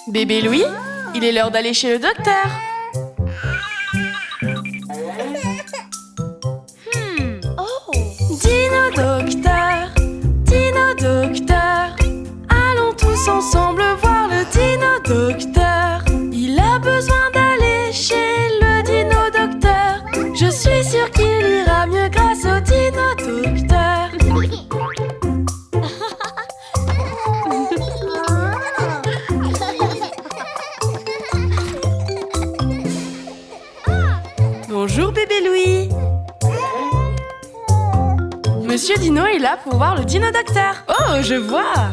Bébé Louis, il est l'heure d'aller chez le docteur. Dino docteur, allons tous ensemble voir le dino docteur. Il a besoin d'aller chez le dino docteur. Je suis sûre qu'il ira mieux grâce au dino docteur. Bonjour bébé Louis. Monsieur Dino est là pour voir le dino docteur. Oh, je vois.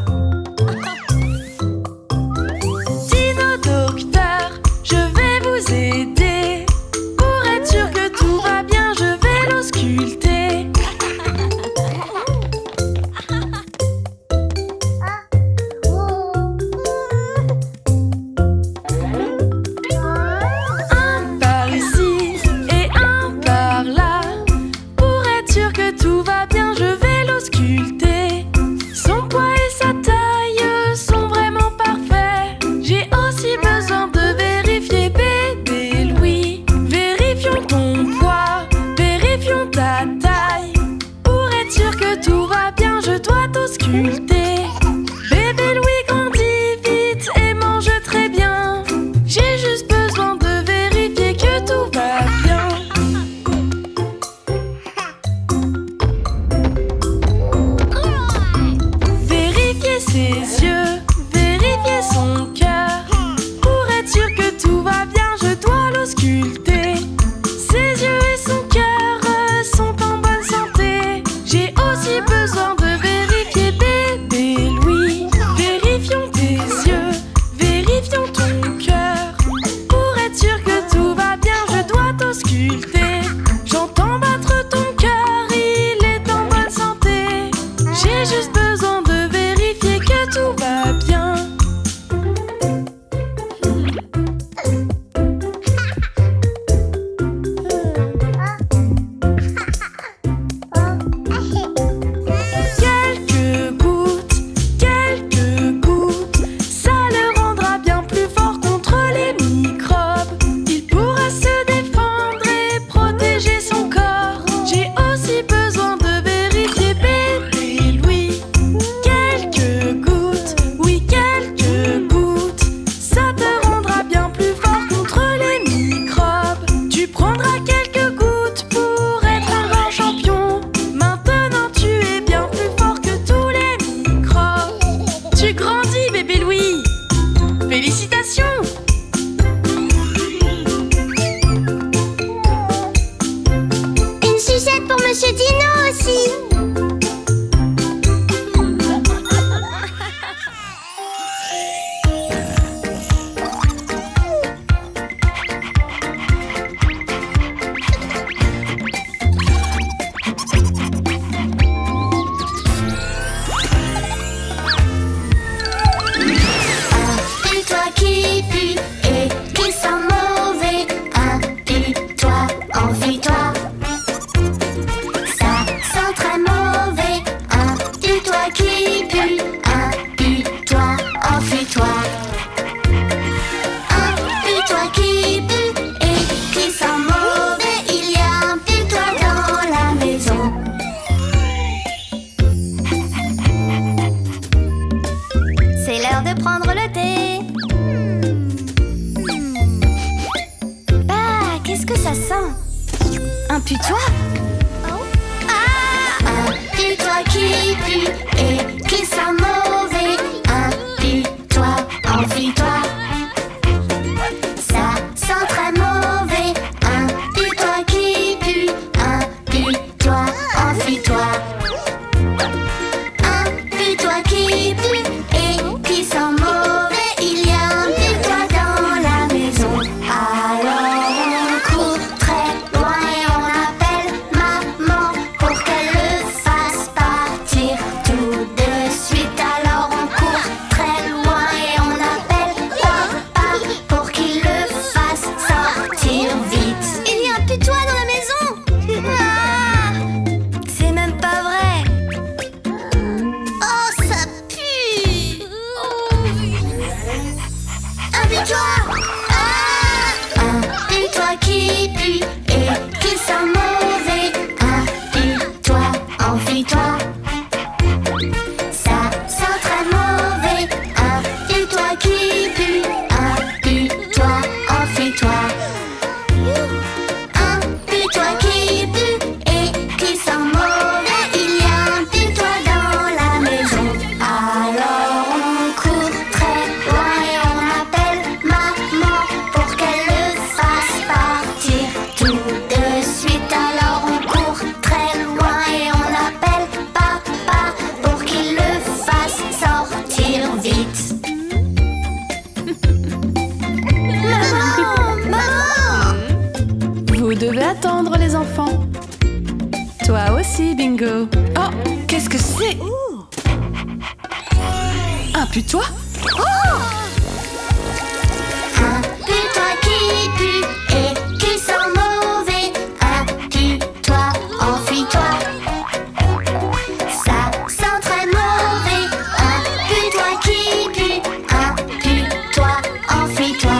Dino docteur, je vais vous aider. Pour être sûr que tout va bien, je vais l'ausculter. Un par ici et un par là. Pour être sûr que tout va bien, je vais l'ausculter. Son poids et sa taille sont vraiment parfaits. J'ai aussi besoin de vérifier bébé Louis. Vérifions ton poids, vérifions ta taille. Pour être sûr que tout va bien, je dois t'ausculter. Bébé Louis grandit vite et mange très bien. J'ai juste besoin de vérifier que tout va bien. Vérifier ses yeux, vérifier son cœur. Pour être sûr que tout va bien, je dois l'ausculter. Ses yeux et son cœur sont en bonne santé. J'ai aussi besoin de vérifier bébé Louis. Vérifions tes yeux, vérifions ton cœur. Pour être sûr que tout va bien, je dois t'ausculter. J'entends battre ton cœur, il est en bonne santé. J'ai juste besoin de vérifier que tout va bien. Quelques gouttes, ça le rendra bien plus fort contre les microbes. Il pourra se défendre et protéger son corps. J'ai aussi besoin de vérifier bébé Louis. Quelques gouttes, oui quelques gouttes, ça te rendra bien plus fort contre les microbes. Tu prendras quelques gouttes pour être un grand champion. Maintenant tu es bien plus fort que tous les microbes. Tu grandis bébé Louis. Félicitations. Une sucette pour Monsieur Dino aussi. Toi qui pue et qui sent mauvais, impue-toi, enfuis-toi. Ça sent très mauvais, impue-toi qui pue, impue-toi, enfuis-toi. Impue-toi qui pue et qui sent mauvais, il y a un impue-toi dans la maison. C'est l'heure de prendre le thé. Bah, qu'est-ce que ça sent? Un putois? Impue-toi qui pue et qui sent mauvais, impue-toi, enfuis-toi. Ça sent très mauvais, impue-toi qui pue, impue-toi, enfuis-toi. Impue-toi qui pue et qui sent mauvais, il y a un impue-toi dans la maison. Alors on court très loin et on appelle qui pue et qui sent mauvais. Appuie-toi, enfuis-toi. Ça sent très mauvais. Appuie-toi qui pue. Appuie-toi, enfuis-toi. Appuie-toi qui pue et qui sent mauvais. Il y a un putois dans la maison. Alors on court très loin et on appelle maman pour qu'elle le fasse partir tout de suite. Alors on court très loin et on appelle papa pour qu'il le fasse sortir vite. Maman! Vous devez attendre, les enfants. Toi aussi, Bingo. Oh, qu'est-ce que c'est? Un putois? Appuie-toi qui pue et qui sent mauvais. Appuie-toi, enfuis-toi. Ça sent très mauvais. Appuie-toi qui pue. Appuie-toi, enfuis-toi.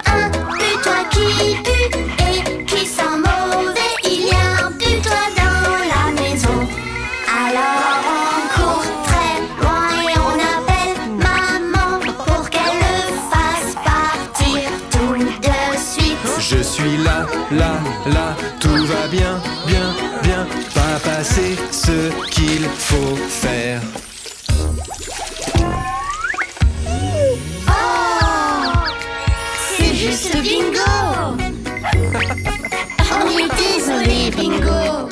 Appuie-toi qui pue et qui sent mauvais. Il y a un putois dans la maison. Alors on court très loin et on appelle maman pour qu'elle le fasse partir tout de suite. Je suis là, là, là, tout va bien, bien, bien. Papa sait ce qu'il faut faire. Oh, c'est juste Bingo. On est désolé, Bingo.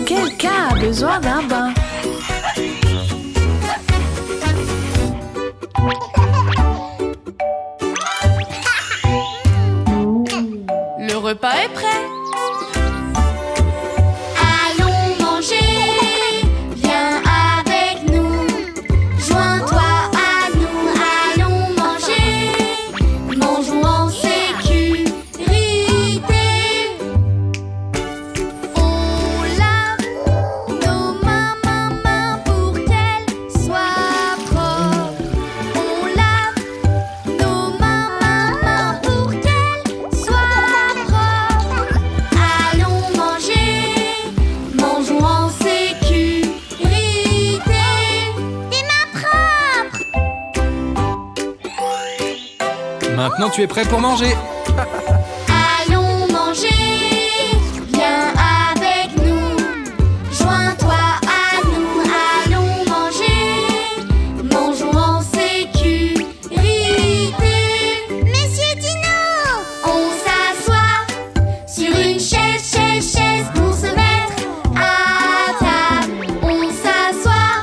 Quelqu'un a besoin d'un bain. Le repas est prêt. Allons manger, viens avec nous. Joins-toi à nous, allons manger. Mangeons en sécurité. On lave nos mains pour qu'elles soient propres. On lave nos mains pour qu'elles soient propres. Allons manger, mangeons en sécurité. Des mains propres. Maintenant tu es prêt pour manger. Allons manger, viens avec nous. Joins-toi à nous, allons manger. Mangeons en sécurité. Monsieur Dino! On s'assoit sur une chaise pour se mettre à table. On s'assoit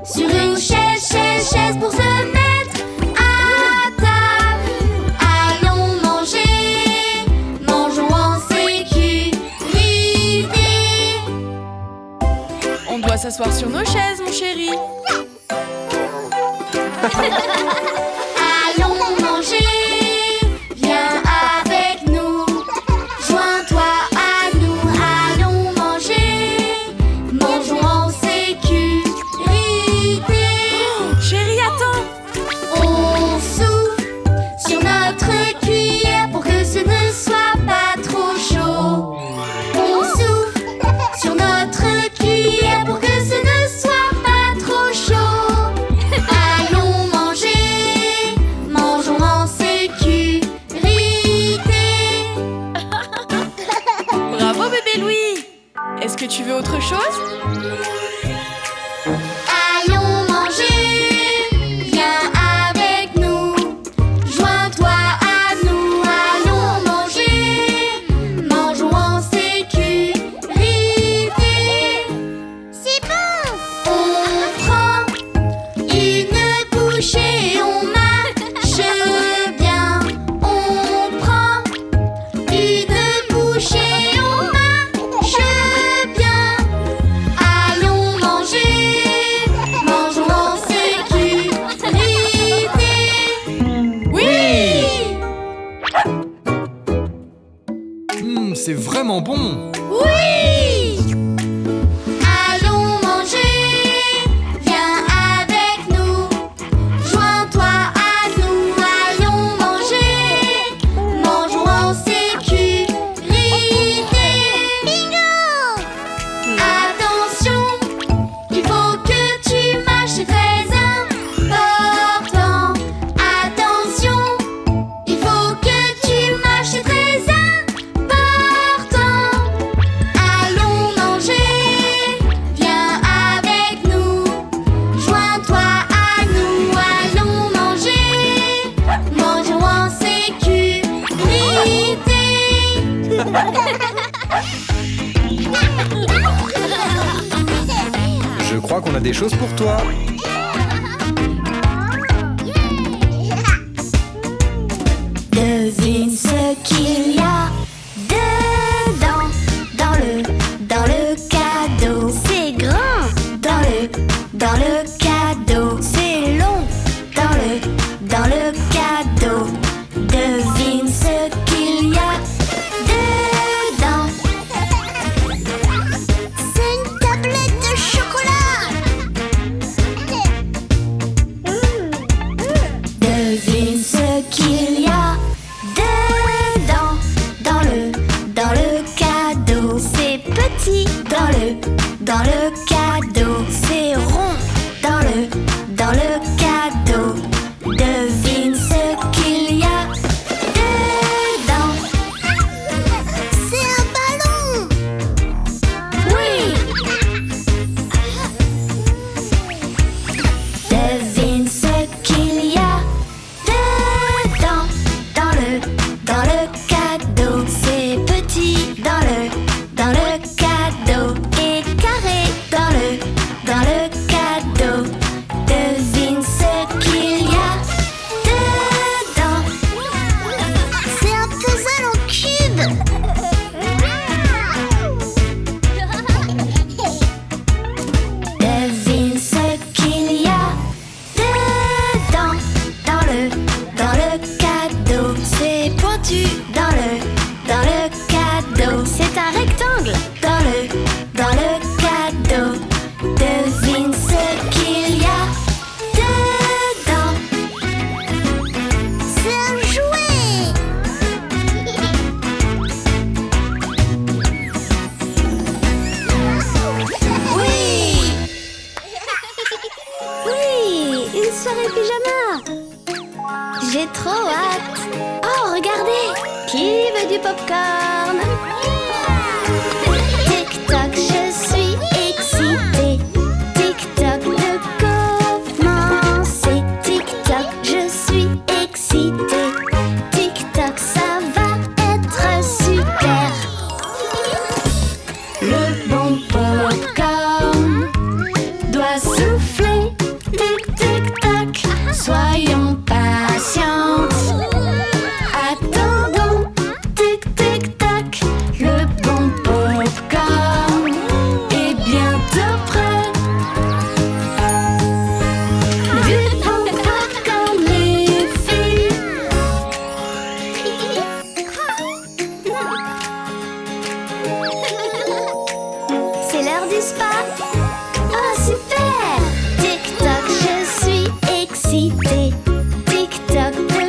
sur une chaise pour se mettre à table. Allons manger, mangeons en sécurité. On doit s'asseoir sur nos chaises, mon chéri. Allons manger, viens avec nous. Joins-toi à nous, allons manger. Mangeons en sécurité. Chéri, attends. On souffle sur notre cuillère pour que ce ne soit pas trop chaud. On souffle sur notre cuillère pour que ce ne soit pas trop chaud. Allons manger, mangeons en sécurité. Bravo, bébé Louis. Est-ce que tu veux autre chose? Allons manger, viens avec nous. Joins-toi à nous, allons manger. Mangeons en sécurité. C'est bon! On prend une bouchée, on marche bien. On prend une bouchée, on marche bien. Allons manger, mangeons en sécurité. Oui! C'est vraiment bon. Oui! Allons manger, viens avec nous. Joins-toi à crois qu'on a des choses pour toi. Devine ce qu'il y a dedans, dans le cadeau. C'est grand dans le cadeau. C'est long dans le cadeau. Devine ce qu'il y a dedans. C'est une tablette de chocolat. Devine ce qu'il y a dedans, dans le cadeau. C'est petit dans le cadeau. C'est rond dans le cadeau. Devine ce qu'il y a dedans. C'est un ballon. Oui. Devine ce qu'il y a dedans, dans le cadeau. C'est petit dans le cadeau et carré dans le cadeau. Devine ce qu'il y a dedans. C'est un puzzle en cube. Devine ce qu'il y a dedans, dans le cadeau. C'est pointu dans le cadeau. C'est un rectangle dans le cadeau. Devine ce qu'il y a dedans. C'est un jouet. Oui. Oui, une soirée pyjama. J'ai trop hâte. Oh, regardez. Qui veut du popcorn? Tic-toc, je suis excitée. Tic-toc, de commencer. Tic-toc, je suis excitée. Tic-toc, ça va être super. Le bon popcorn doit souffler. Tic-tic-toc, soyons patientes. Attendons, tic-tic-toc, le bon popcorn est bientôt prêt. Du bon popcorn, les filles. C'est l'heure du spa. Oh, super! Tic-toc, je suis excitée. Tic-toc, de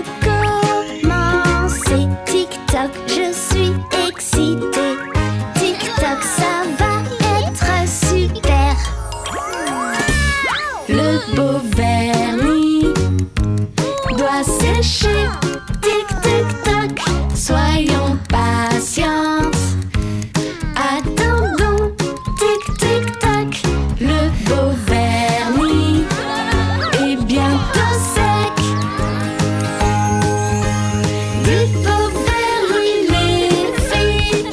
commencer. Tic-toc, je suis excitée. Tic-toc, ça va être super. Le beau vernis doit sécher. Tic-tic-toc, soyons patientes. Attendons, tic-tic-toc, le beau vernis est bientôt sec. Du beau vernis, les filles.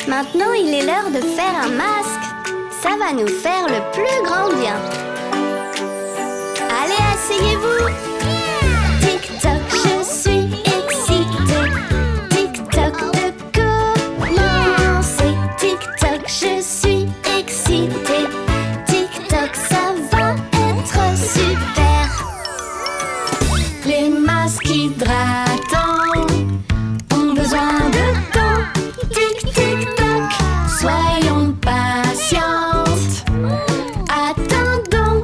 Maintenant, il est l'heure de faire un masque. Ça va nous faire le plus grand bien. Allez, asseyez-vous. Tic-toc, je suis excitée. Tic-toc, de commencer. Tic-toc, je suis excitée. Tic-toc, ça va être super. Les masques hydratants ont besoin de temps. Tic-tic-toc, soyons patientes. Attendons,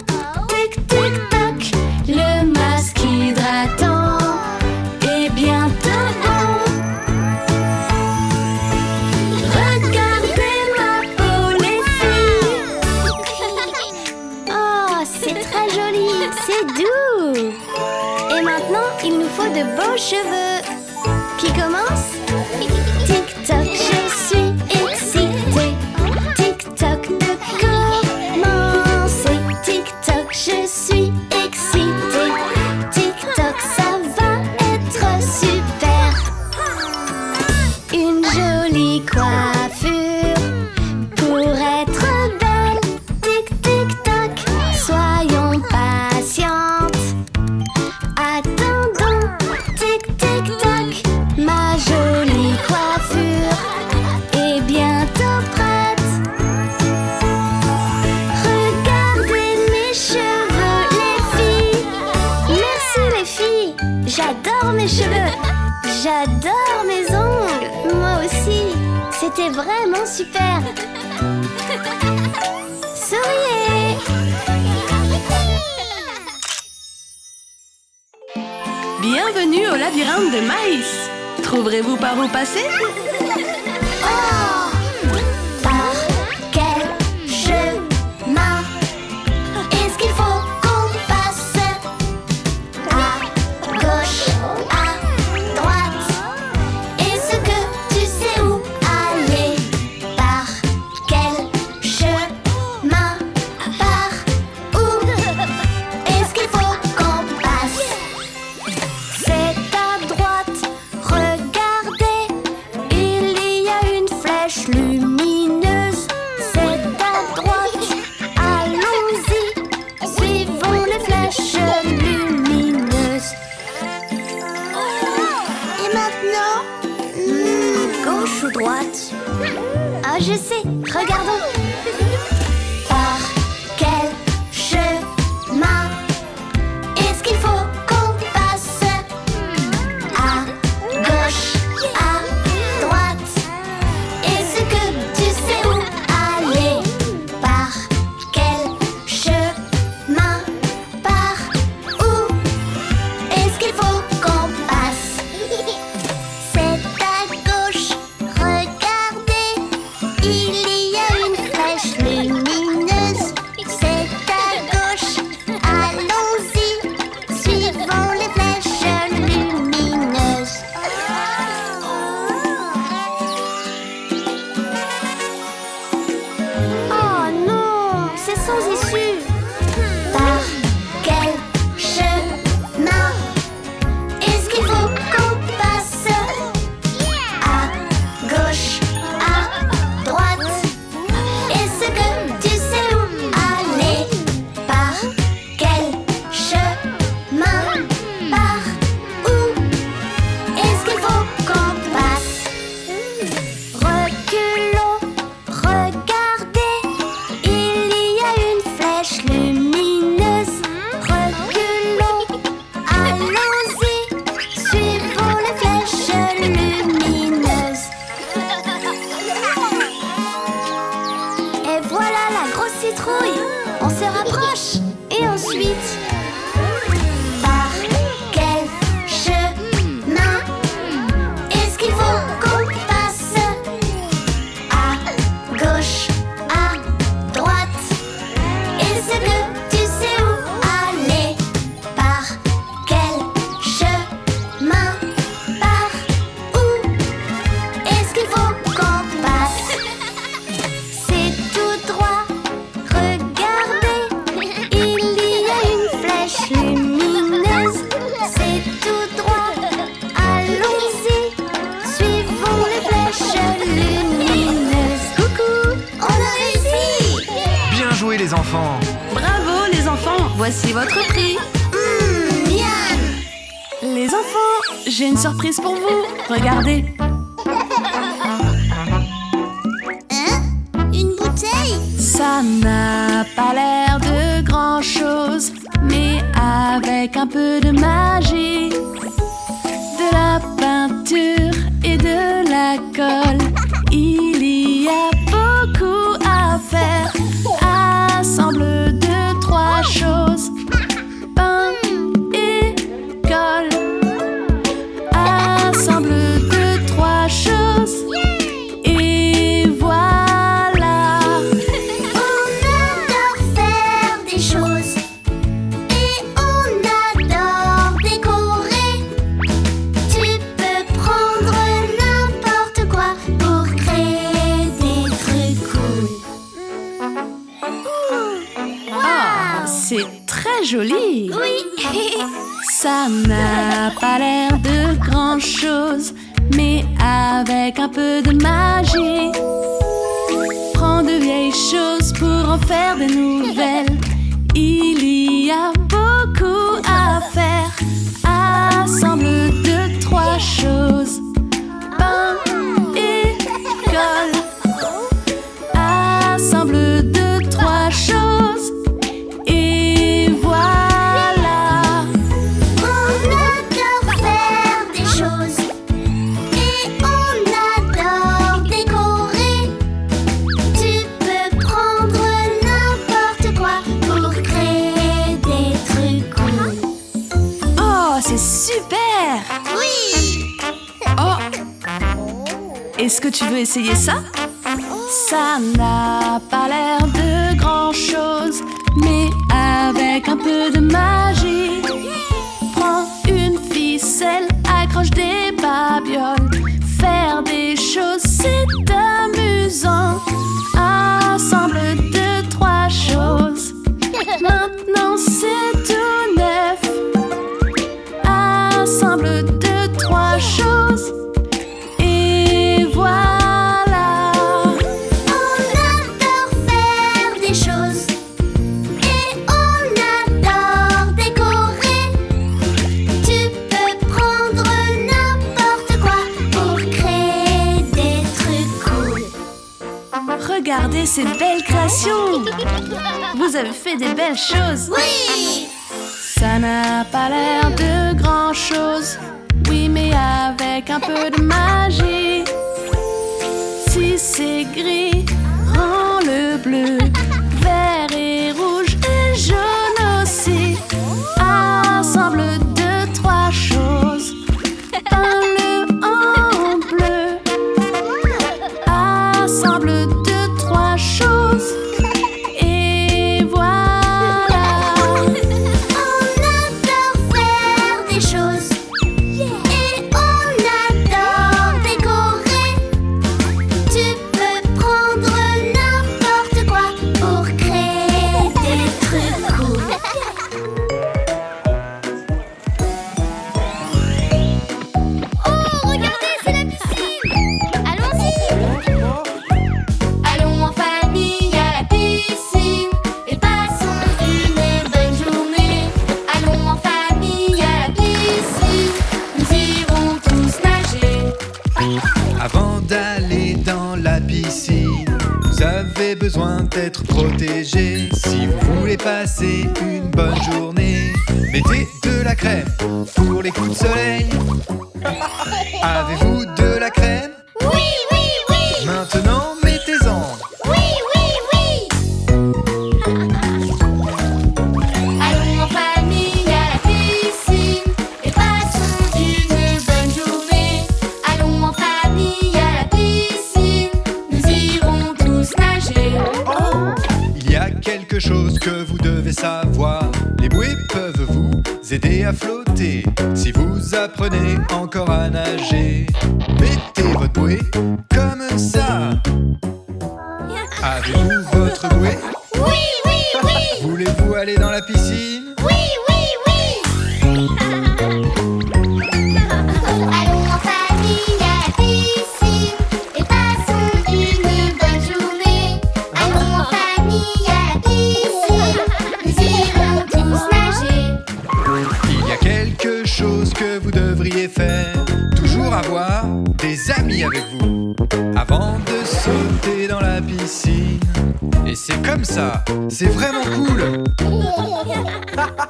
tic-tic-toc, le masque hydratant est bientôt bon. Regardez ma peau, les filles. Oh, c'est très joli, c'est doux. Et maintenant, il nous faut de beaux cheveux. Qui commence? Tic-toc, je suis excitée. Tic-toc, de commencer. Tic-toc, je suis excitée. Tic-toc, ça va être super. Une jolie coiffure pour être J'adore mes ongles. Moi aussi. C'était vraiment super. Souriez. Bienvenue au labyrinthe de Maïs. Trouverez-vous par où passer? Oh! Par quel chemin est-ce qu'il faut qu'on passe? À gauche, à droite. Est-ce que tu sais où aller? Par quel chemin? Par où est-ce qu'il faut qu'on passe? C'est à droite, regardez, il y a une flèche lumineuse. C'est à droite, allons-y, suivons les flèches lumineuses. Et maintenant, gauche ou droite? Ah, je sais, regardons. Par quel chemin est-ce qu'il faut qu'on passe? À gauche, à droite. Est-ce que tu sais où aller? Par quel chemin? Par où est-ce qu'il faut qu'on passe? C'est à gauche, regardez, il y a une flèche lumineuse. C'est à gauche, allons-y, suivons les flèches lumineuses. Oh non, c'est sans issue. Par quel chemin est-ce qu'il faut qu'on passe? À gauche, à droite. Est-ce que tu sais où aller? Par quel chemin? Par où est-ce qu'il faut qu'on passe? Reculons, regardez, il y a une flèche lumineuse. Reculons, allons-y, suivons les flèches lumineuses. Et voilà la grosse citrouille. On se rapproche. Et ensuite, par quel chemin est-ce qu'il faut qu'on passe? À gauche, à droite. Est-ce que tu sais où aller? Par quel chemin? Par où est-ce qu'il faut qu'on passe? C'est tout droit, regardez, il y a une flèche lumineuse. C'est tout droit, allons-y, suivons les flèches lumineuses. Coucou, on a réussi! Bien joué les enfants. Bravo les enfants, voici votre prix. Miam! Les enfants, j'ai une surprise pour vous. Regardez. Hein? Une bouteille? Ça n'a pas l'air de grand-chose, mais avec un peu de magie, de la peinture et de la colle, il y a beaucoup à faire. Assemble 2, 3 choses, pain et colle. Assemble 2, 3 choses. Et voilà. On adore faire des choses et on adore décorer. Tu peux prendre n'importe quoi pour créer des trucs cool. Ah, c'est très joli. Oui. Ça n'a pas l'air de grand-chose, mais avec un peu de magie, prends de vieilles choses pour en faire des nouvelles. Il y a beaucoup à faire. Assemble 2, 3 choses, pain et colle. Assemble 2, 3 choses. Et voilà. On adore faire des choses Est-ce que tu veux essayer ça? Ça n'a pas l'air de grand-chose, mais avec un peu de magie. Prends une ficelle, accroche des babioles. Faire des choses, c'est amusant. Assemble 2, 3 choses. Maintenant c'est tout neuf. Assemble 2, 3 choses. Et voilà. On adore faire des choses et on adore décorer. Tu peux prendre n'importe quoi pour créer des trucs cool. Regardez ces belles créations. Vous avez fait des belles choses. Oui! Ça n'a pas l'air de grand-chose, oui, mais avec un peu de magie. Si c'est gris, rends-le bleu, vert et rouge et jaune aussi. Assemble 2, 3 choses, peins-le en bleu. Assemble 2, 3 choses. Et voilà. On adore faire des choses et on adore décorer. Tu peux prendre n'importe quoi pour créer des trucs cool. Oh, regardez, c'est la piscine. Allons-y. Allons en famille à la piscine et passons une bonne journée. Allons en famille à la piscine, nous irons tous nager. Avant d'aller dans la piscine, vous avez besoin d'être protégé. Si vous voulez passer une bonne journée, mettez de la crème pour les coups de soleil. Avez-vous de la crème? Oui, oui, oui. Maintenant, mettez-en. Oui, oui, oui. Allons en famille à la piscine et passons une bonne journée. Allons en famille à la piscine, nous irons tous nager. Il y a quelque chose que vous devez savoir. Les bouées peuvent vous aider à flotter. Si vous apprenez encore à nager, mettez votre bouée comme ça. Avez-vous votre bouée? Oui, oui, oui. Voulez-vous aller dans la piscine? Oui, oui, oui. Allons en famille à la piscine et passons une bonne journée. Allons en famille à la piscine, nous irons tous nager. Il y a quelque chose que vous devriez faire. Toujours avoir des amis avec vous avant de sauter dans la piscine. Et c'est comme ça, c'est vraiment cool.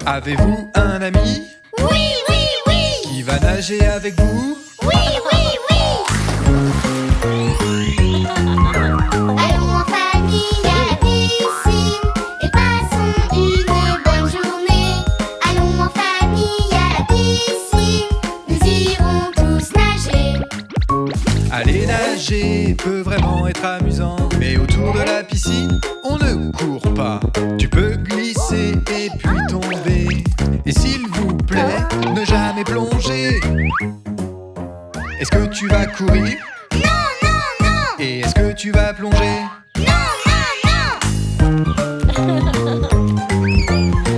Avez-vous un ami Oui, oui, oui. qui va nager avec vous? Oui, oui, oui. Allons en famille à la piscine et passons une bonne journée. Allons en famille à la piscine, nous irons tous nager. Aller nager peut vraiment être amusant, mais autour de la piscine, on ne court pas. Tu peux glisser et puis tomber. Et s'il vous plaît, ne jamais plonger. Est-ce que tu vas courir? Non, non, non. Et est-ce que tu vas plonger? Non, non, non.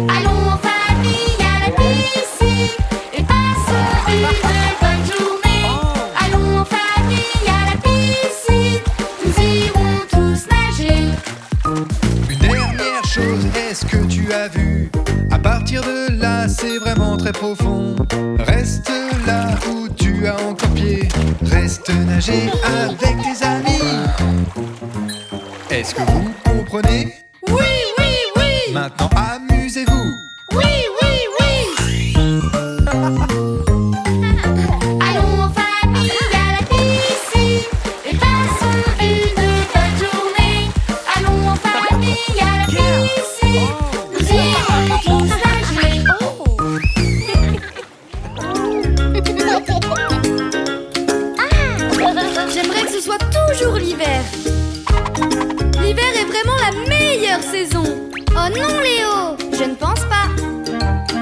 Allons en famille à la piscine et passons une bonne journée. Allons en famille à la piscine, nous irons tous nager. Une dernière chose, est-ce que tu as vu? À partir de là, c'est vraiment très profond. Reste là où tu as encore pied. Reste nager avec tes amis. Est-ce que vous comprenez? Oui, oui, oui. Maintenant, amusez-vous. Oui, oui, oui. Allons en famille à la piscine et passons une bonne journée. Allons en famille à la piscine, nous irons tous nager. J'aimerais que ce soit Oh non, Léo, je ne pense pas.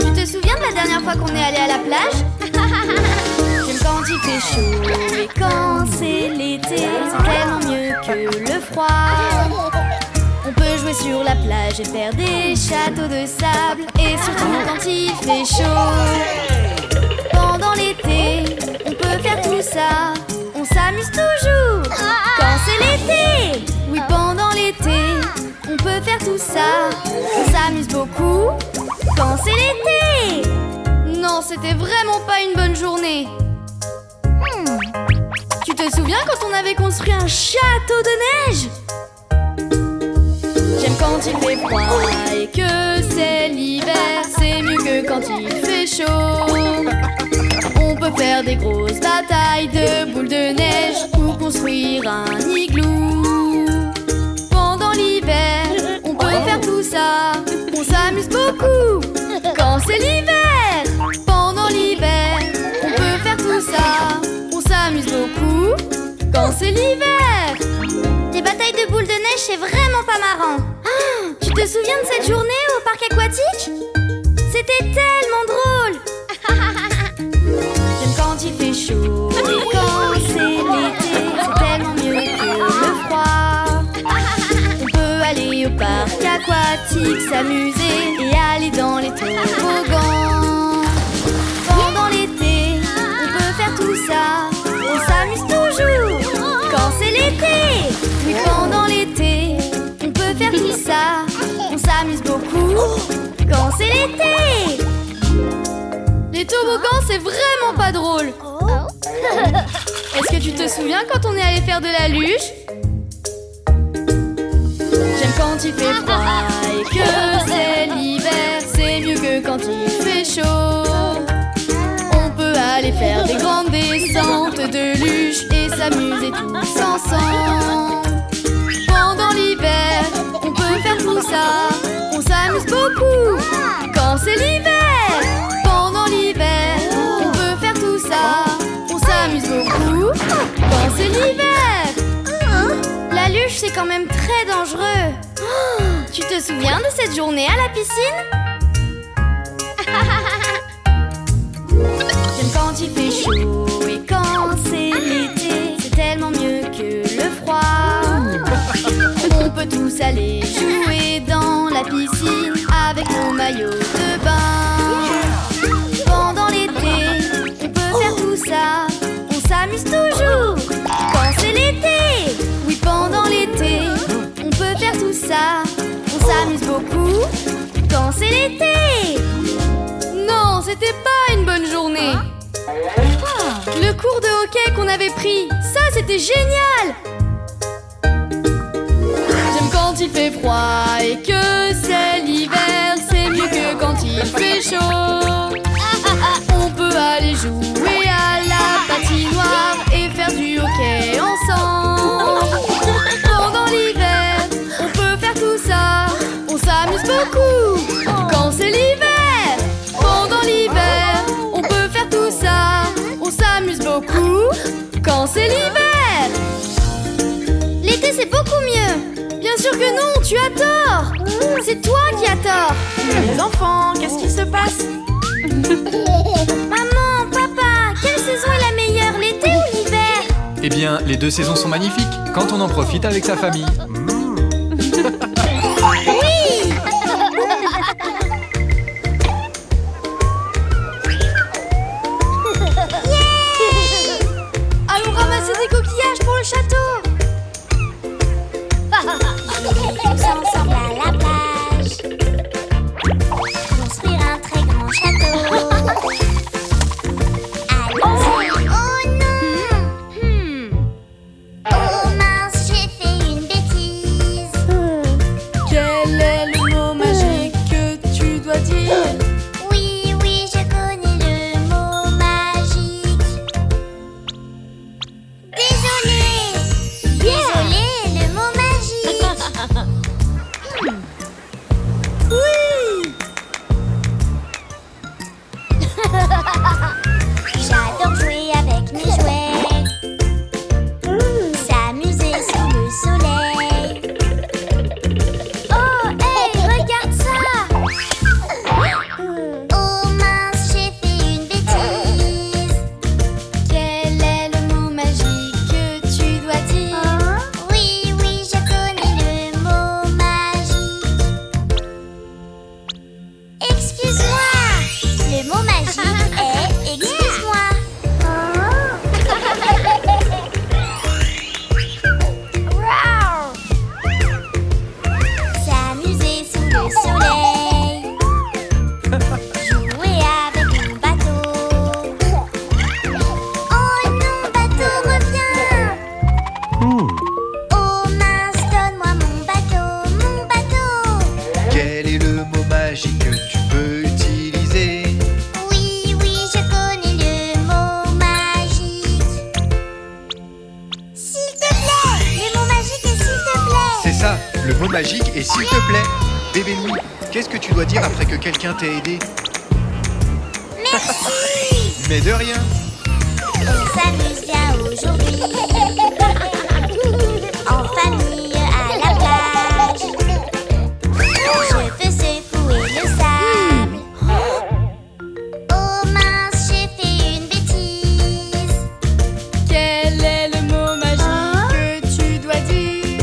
Tu te souviens de la dernière fois qu'on est allé à la plage? J'aime quand il fait chaud et quand c'est l'été, c'est tellement mieux que le froid. On peut jouer sur la plage et faire des châteaux de sable, et surtout quand il fait chaud. Pendant l'été, on peut faire tout ça. On s'amuse toujours quand c'est l'été. Oui, pendant l'été, on peut faire tout ça. On s'amuse beaucoup quand c'est l'été. Non, c'était vraiment pas une bonne journée. Tu te souviens quand on avait construit un château de neige? J'aime quand il fait froid et que c'est l'hiver. C'est mieux que quand il fait chaud. On peut faire des grosses batailles de boules de neige ou construire un igloo. Pendant l'hiver, on peut faire tout ça. On s'amuse beaucoup quand c'est l'hiver. Pendant l'hiver, on peut faire tout ça. On s'amuse beaucoup quand c'est l'hiver. Des batailles de boules de neige, c'est vraiment pas marrant. Tu te souviens de cette journée au parc aquatique? C'était tellement drôle. J'aime quand il fait chaud et quand c'est l'été, c'est tellement mieux que le froid. On peut aller au parc aquatique, s'amuser et aller dans les toboggans. Pendant l'été, on peut faire tout ça. On s'amuse toujours quand c'est l'été. Oui, pendant l'été, on peut faire tout ça. On s'amuse beaucoup quand c'est l'été. Les toboggans, c'est vraiment pas drôle. Est-ce que tu te souviens quand on est allé faire de la luge? J'aime quand il fait froid et que c'est l'hiver. C'est mieux que quand il fait chaud. On peut aller faire des grandes descentes de luge et s'amuser tous ensemble. Pendant l'hiver, on peut faire tout ça. On s'amuse beaucoup quand c'est l'hiver. Pendant l'hiver, on peut faire tout ça. On s'amuse beaucoup quand c'est l'hiver. La luge, c'est quand même très dangereux. Tu te souviens de cette journée à la piscine? J'aime quand il fait chaud et quand c'est l'été. C'est tellement mieux que le froid. On peut tous aller jouer dans la piscine avec nos maillots de bain. Pendant l'été, on peut faire tout ça. On s'amuse toujours quand c'est l'été. Oui, pendant l'été, on peut faire tout ça. On s'amuse beaucoup quand c'est l'été. Non, c'était pas une bonne journée. Le cours de hockey qu'on avait pris, ça c'était génial. J'aime quand il fait froid et que c'est l'hiver. C'est mieux que quand il fait chaud. On peut aller jouer à la patinoire et faire du hockey ensemble. Pendant l'hiver, on peut faire tout ça. On s'amuse beaucoup quand c'est l'hiver. Pendant l'hiver, on peut faire tout ça. On s'amuse beaucoup quand c'est l'hiver. L'été, c'est beaucoup mieux. Bien sûr que non, tu as tort. C'est toi qui as tort. Les enfants, qu'est-ce qui se passe? Maman, papa, quelle saison est la meilleure, l'été ou l'hiver? Eh bien, les deux saisons sont magnifiques quand on en profite avec sa famille. Oui! Allons ramasser des coquillages pour le château. Tous ensemble à la plage, construire un très grand château. Allons-y. Oh non! Oh mince, j'ai fait une bêtise. Le mot magique est s'il te plaît. Bébé Louis, qu'est-ce que tu dois dire après que quelqu'un t'ait aidé? Merci. Mais de rien. On s'amuse bien aujourd'hui. En famille à la plage. Je peux secouer le sable. Oh mince, j'ai fait une bêtise. Quel est le mot magique que tu dois dire?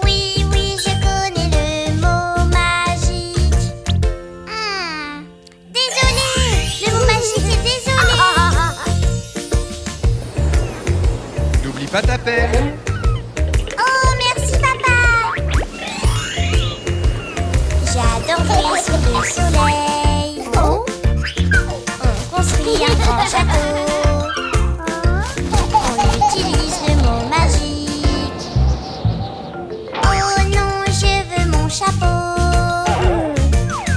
Oui, oui, je connais le mot magique. Désolée, le mot magique est désolé. N'oublie pas ta pelle. Oh, merci papa. J'adore jouer sous le soleil. On construit un grand château. On utilise le mot magique. Oh non, je veux mon chapeau.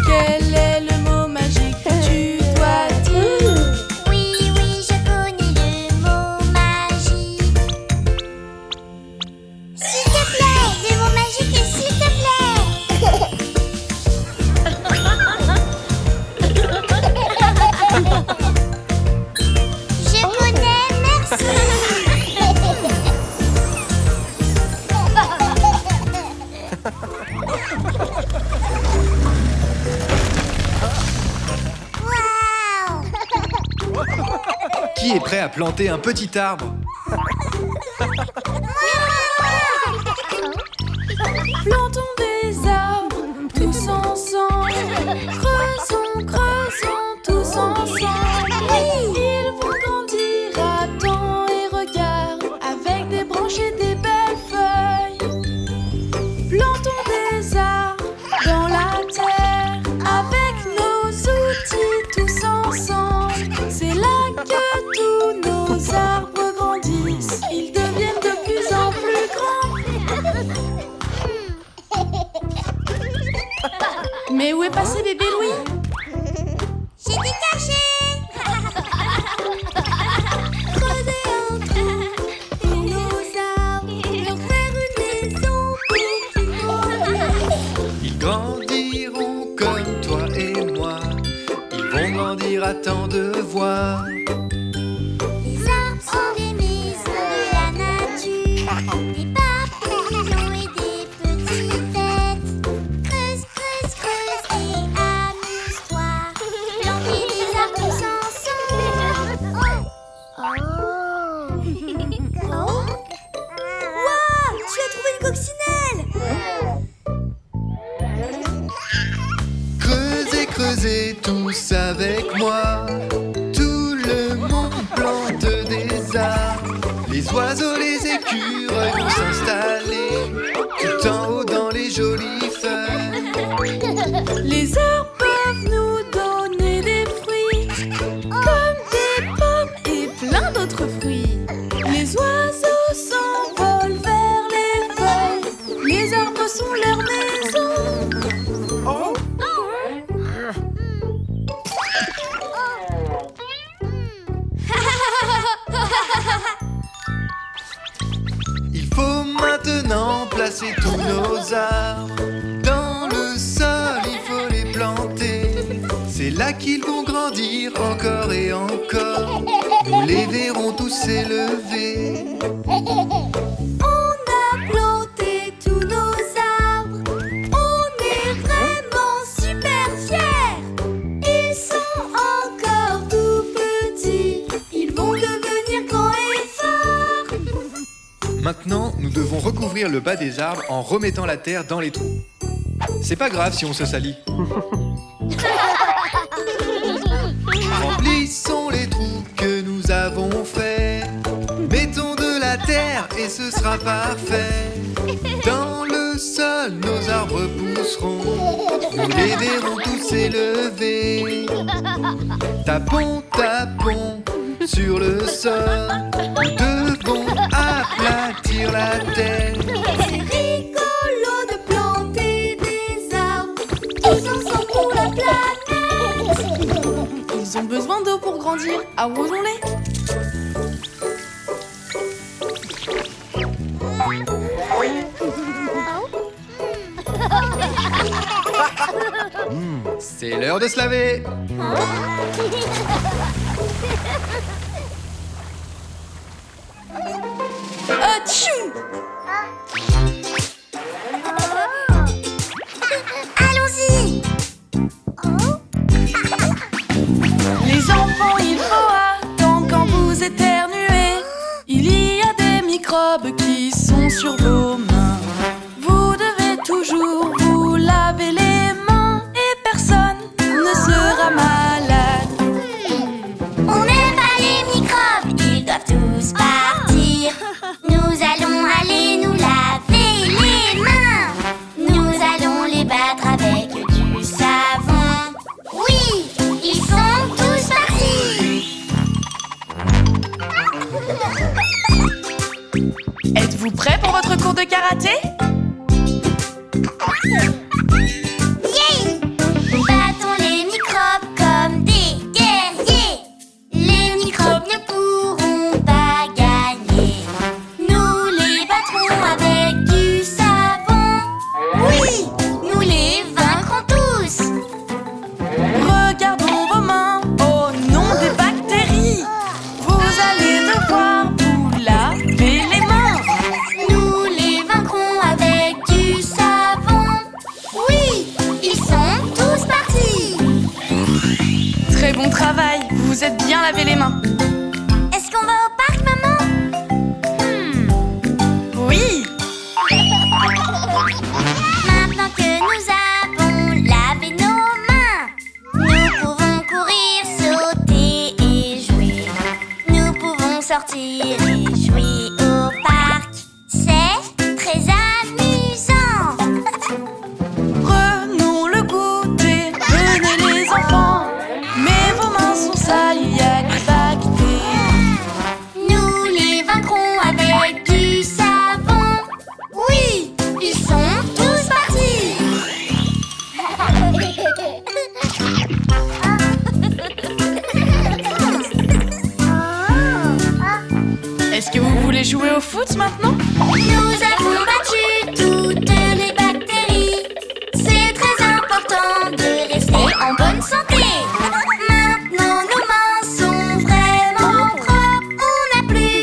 Quel est le mot magique que tu dois dire? Oui, oui, je connais le mot magique. S'il te plaît, le mot magique est s'il te plaît. Je connais, merci. Waouh! Qui est prêt à planter un petit arbre? Plantons des arbres tous ensemble. Creusons, creusons tous ensemble. Ils vont grandir à temps et regarde avec des branches et des belles feuilles. Plantons des arbres dans la terre avec nos outils tous ensemble. C'est là que tous nos arbres grandissent. Ils deviennent de plus en plus grands. Mais où est passé bébé Louis? J'étais cachée. Creuser un trou pour nos arbres, leur faire une maison pour qu'ils grandissent. Ils grandiront comme toi et moi. Ils vont grandir à temps de voir. Les arbres sont des maisons de la nature, des papillons et des petites bêtes. Creuse, creuse, creuse et amuse-toi. Planter des arbres tous ensemble. Oh. Waouh, tu as trouvé une coccinelle. Creusez, creusez tous avec moi. Tout le monde plante des arbres. Les oiseaux, les écureuils vont s'installer tout en haut dans les jolies feuilles. Les arbres peuvent nous donner des fruits, comme des pommes et plein d'autres fruits. Les oiseaux s'envolent vers les feuilles. Les arbres sont leur maison. Il faut maintenant placer tous nos arbres dans le sol, il faut les planter. C'est là qu'ils vont grandir encore et encore. Nous les verrons tous s'élever. On a planté tous nos arbres. On est vraiment super fiers. Ils sont encore tout petits. Ils vont devenir grands et forts. Maintenant, nous devons recouvrir le bas des arbres en remettant la terre dans les trous. C'est pas grave si on se salit. Remplissons les trous que nous avons faits. Mettons de la terre et ce sera parfait. Dans le sol, nos arbres pousseront. Nous les verrons tous s'élever. Tapons, tapons sur le sol. Nous devons aplatir la terre. C'est rigolo de planter des arbres. Tous ensemble pour la planète. Ils ont besoin d'eau pour grandir. Arrosons-les. C'est l'heure de se laver. Atchou! Allons-y. Les enfants, il faut attendre quand vous éternuez. Il y a des microbes qui sont sur vos mains. Vous devez toujours vous laver les mains et personne ne sera malade. On n'aime pas les microbes, ils doivent tous partir. Nous allons aller nous laver les mains. Nous allons les battre avec du savon. Oui, ils sont tous partis. Êtes-vous prêts pour votre cours de karaté? Yeah! Battons les microbes comme des guerriers. Les microbes ne pourront pas gagner. Nous les battrons avec du savon. Oui, nous les vaincrons tous. Regardons vos mains au nom des bactéries. Vous allez devoir vous laver les mains. Nous les vaincrons avec du savon. Oui, ils sont tous partis. Très bon travail, vous vous êtes bien lavé les mains. Est-ce qu'on va au parc, maman? Oui, Maintenant que nous avons lavé nos mains, nous pouvons courir, sauter et jouer. Nous pouvons sortir et jouer au parc. C'est très amusant. prenons le goûter. Venez les enfants, mais vos mains sont sales, il y a des bactéries. Nous les vaincrons avec du savon. Oui, ils sont tous partis. Est-ce que vous voulez jouer au foot maintenant? Nous avons battu toutes les bactéries. C'est très important de rester en bonne santé. Maintenant nos mains sont vraiment propres. On n'a plus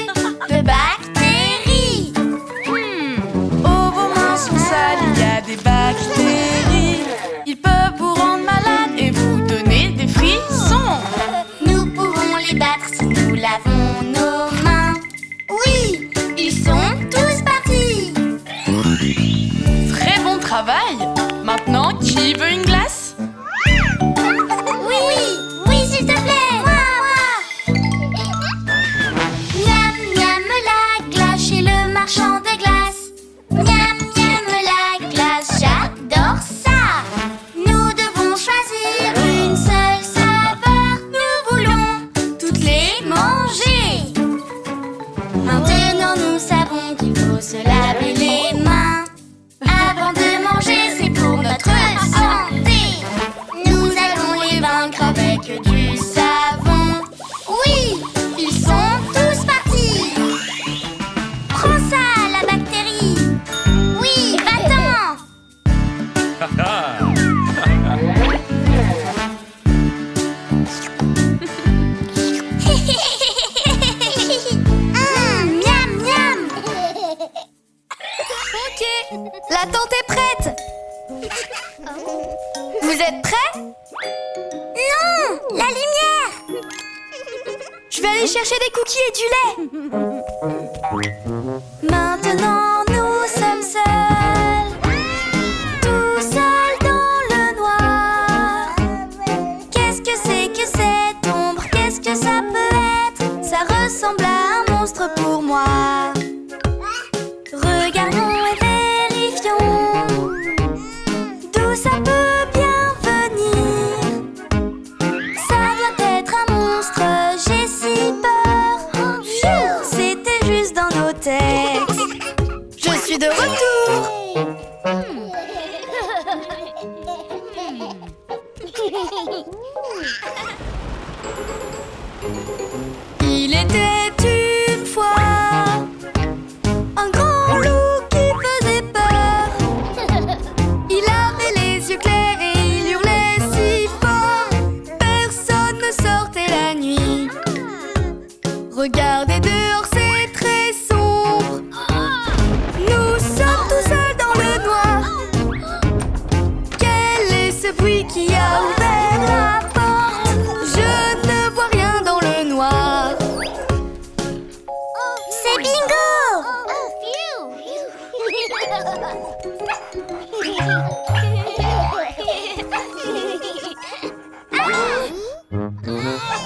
de bactéries. Oh, vos mains sont sales, il y a des bactéries. Ils peuvent vous rendre malade et vous donner des frissons. Nous pouvons les battre si nous lavons nos mains. Oui, ils sont tous partis. Très bon travail. Maintenant, qui veut une glace? Oui, oui, oui, s'il te plaît. Moi. Miam, miam, la glace chez le marchand de glace. Miam, miam, la glace, j'adore ça. Nous devons choisir une seule saveur. Nous voulons toutes les manger. Maintenant, nous savons qu'il faut se laver les mains. Avant de manger, c'est pour notre santé. Nous allons les vaincre avec du savon. Oui, ils sont tous partis. Prends ça, la bactérie. Oui, va-t'en. Miam, miam. Ok, la tente est prête. Vous êtes prêts? Non, la lumière. Je vais aller chercher des cookies et du lait. Maintenant, nous sommes seuls. Tout seuls dans le noir. Qu'est-ce que c'est que cette ombre? Qu'est-ce que ça peut être? Ça ressemble à un monstre pour moi. Regardons et vérifions d'où ça peut bien venir. Ça doit être un monstre, j'ai si peur. Pfiou, c'était juste dans nos têtes. Je suis de retour. Il était une fois un grand loup qui faisait peur. Il avait les yeux clairs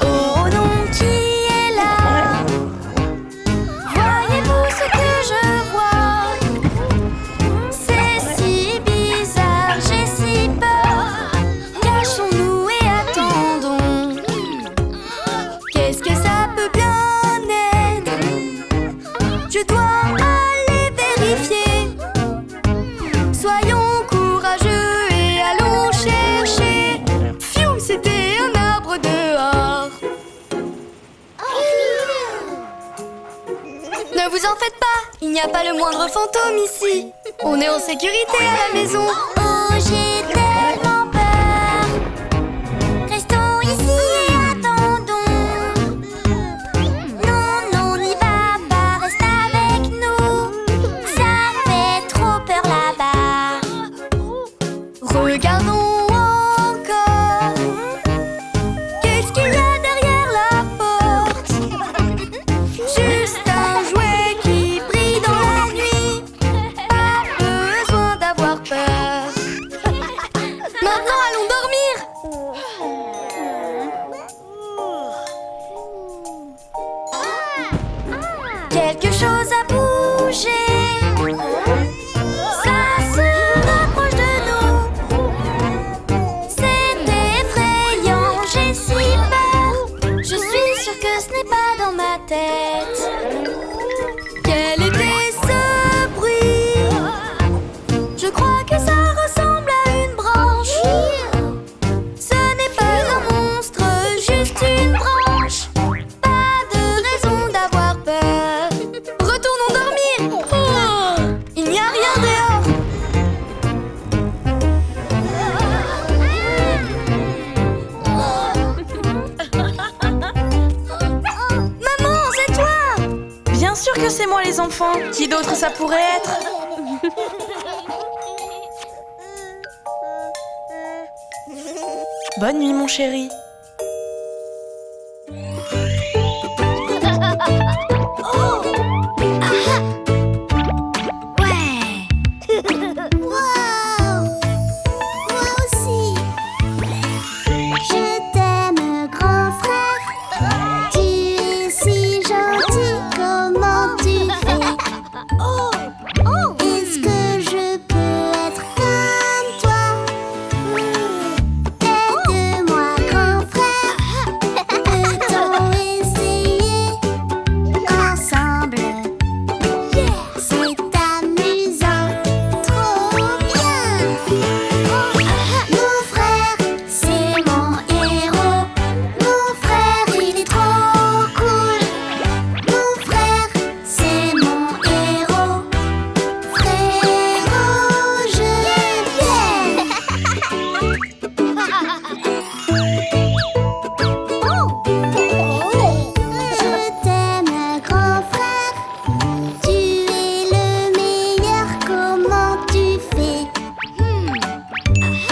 Oh non, qui est là? Voyez-vous ce que je vois? C'est si bizarre, j'ai si peur. Cachons-nous et attendons. Qu'est-ce que ça peut bien être? Je dois aller vérifier. Soyons courageux et allons chercher. Pfiou, c'était un arbre dehors. Ne vous en faites pas, il n'y a pas le moindre fantôme ici. On est en sécurité à la maison. Oh, j'ai tellement peur. Restons ici et attendons. Non, non, n'y va pas, reste avec nous. Ça fait trop peur là-bas. Regardons encore. Qu'est-ce qu'il y a derrière la porte? Juste un jouet qui brille dans la nuit. Pas besoin d'avoir peur. Maintenant, allons dormir. Quelque chose a bougé. Ça se rapproche de nous. C'est effrayant, j'ai si peur. Je suis sûre que ce n'est pas dans ma tête. Quel était ce bruit? Je crois que ça ressemble à une branche. Ce n'est pas un monstre, juste une branche. Pas de raison d'avoir peur. Retournons dormir. Oh, il n'y a rien dehors. Maman, c'est toi? Bien sûr que c'est moi les enfants. Qui d'autre ça pourrait être? Bonne nuit mon chéri. Waouh! Moi aussi. Je t'aime, grand frère. Tu es si gentil, comment tu fais? Est-ce que je peux être comme toi? Aide-moi, grand frère. Peut-on essayer ensemble? C'est amusant, trop bien. Mon frère, c'est mon héros. Mon frère, il est trop cool. Mon frère, c'est mon héros. Frérot, je t'aime. Je t'aime, grand frère. Tu es le meilleur, comment tu fais?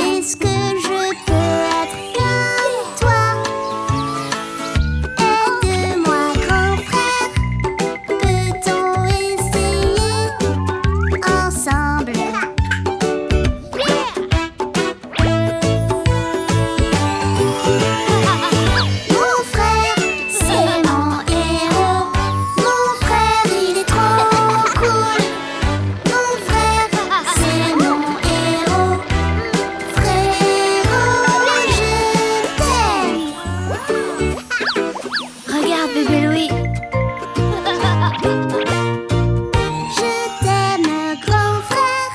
Est-ce que je peux être comme toi? Aide-moi, grand frère. Peut-on essayer ensemble? Mon frère, c'est mon héros. Mon frère, il est trop cool. Mon frère, c'est mon héros. Frérot, je t'aime. Regarde, bébé Louis. Je t'aime, grand frère.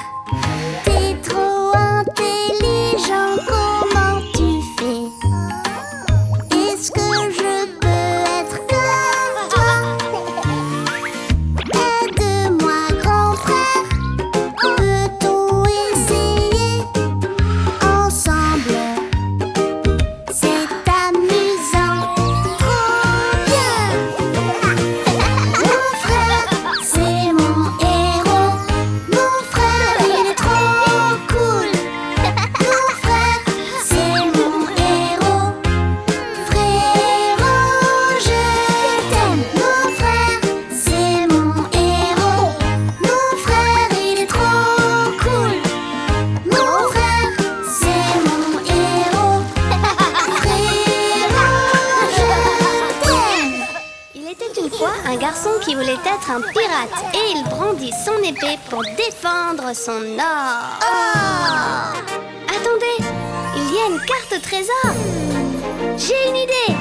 être un pirate et il brandit son épée pour défendre son or. Oh! Attendez, il y a une carte au trésor. J'ai une idée.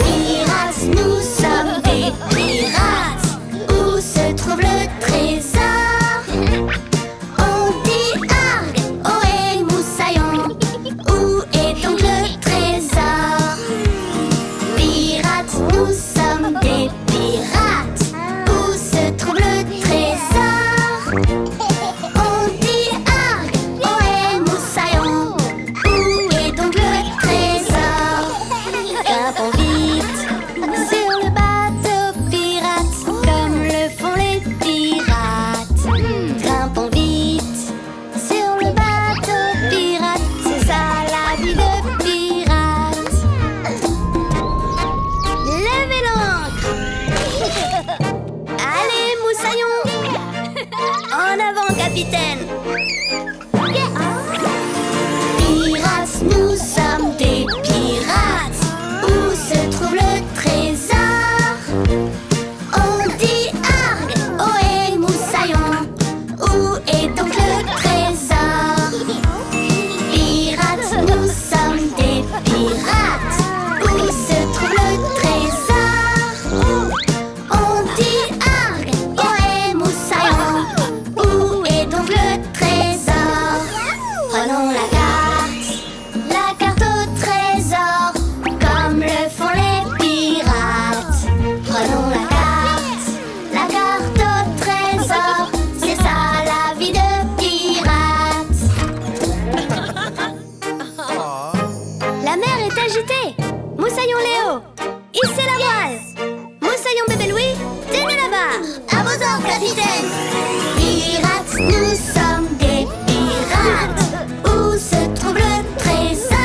Pirates, nous sommes des pirates. Où se trouve le trésor? On dit Argue, ohé, moussaillon. Où est donc le trésor? Pirates, nous sommes des pirates. Où se trouve le trésor? On dit Argue, ohé, moussaillon. Où est donc le trésor? Grimpons vite sur le bateau pirate, comme le font les pirates. Grimpons vite sur le bateau pirate, c'est ça la vie de pirate. Levez l'ancre. Allez, moussaillon. En avant, capitaine. Pirates, nous sommes des pirates. Où se trouve le trésor? On dit Argue, ohé, moussaillon. Où est donc le trésor? Pirates, nous sommes des pirates. Où se trouve le trésor? On dit Argue, ohé, moussaillon. Où est donc le trésor? Prenons la carte au trésor, comme le font les pirates. Prenons la carte au trésor, c'est ça la vie de pirate. La mer est agitée. Moussaillon Léo, hissez la voile. Moussaillon bébé Louis, tenez la barre. À vos ordres, capitaine. Pirates, nous sommes des pirates. Où se trouve le trésor?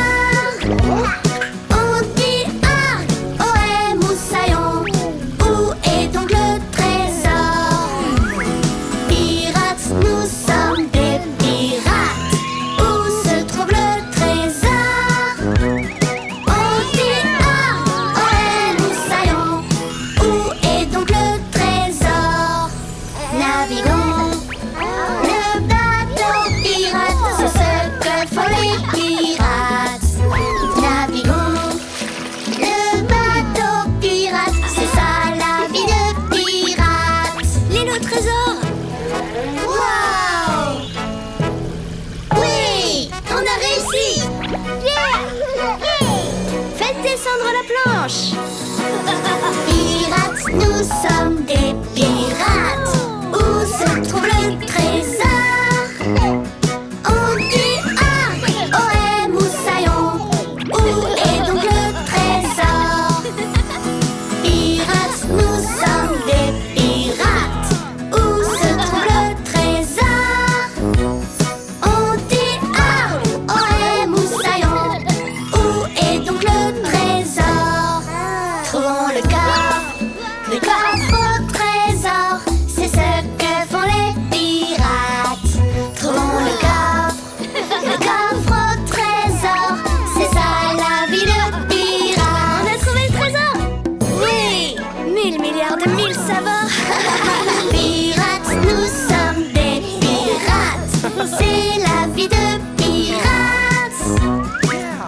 On dit Argue, ohé, moussaillon. Où est donc le trésor? Pirates, nous sommes des pirates. Où se trouve le trésor? On dit Argue, ohé, moussaillon. Où est donc le trésor? Naviguons le bateau pirate, c'est ce que font les pirates. Naviguons le bateau pirate, c'est ça la vie de pirate. L'île au trésor. Waouh! Oui, on a réussi. Faites descendre la planche. Pirates, nous sommes des pirates. Où se trouve le trésor? On dit Argue, ohé, moussaillon. Où est donc le trésor? Pirates, nous sommes des pirates. Où se trouve le trésor? On dit Argue, ohé, moussaillon. Où est donc le trésor? Trouvons le coffre au trésor, c'est ce que font les pirates. Trouvons le coffre au trésor, c'est ça la vie de pirate. On a trouvé le trésor? Oui, 1000 milliards de mille savoirs. Pirates, nous sommes des pirates, c'est la vie de pirates.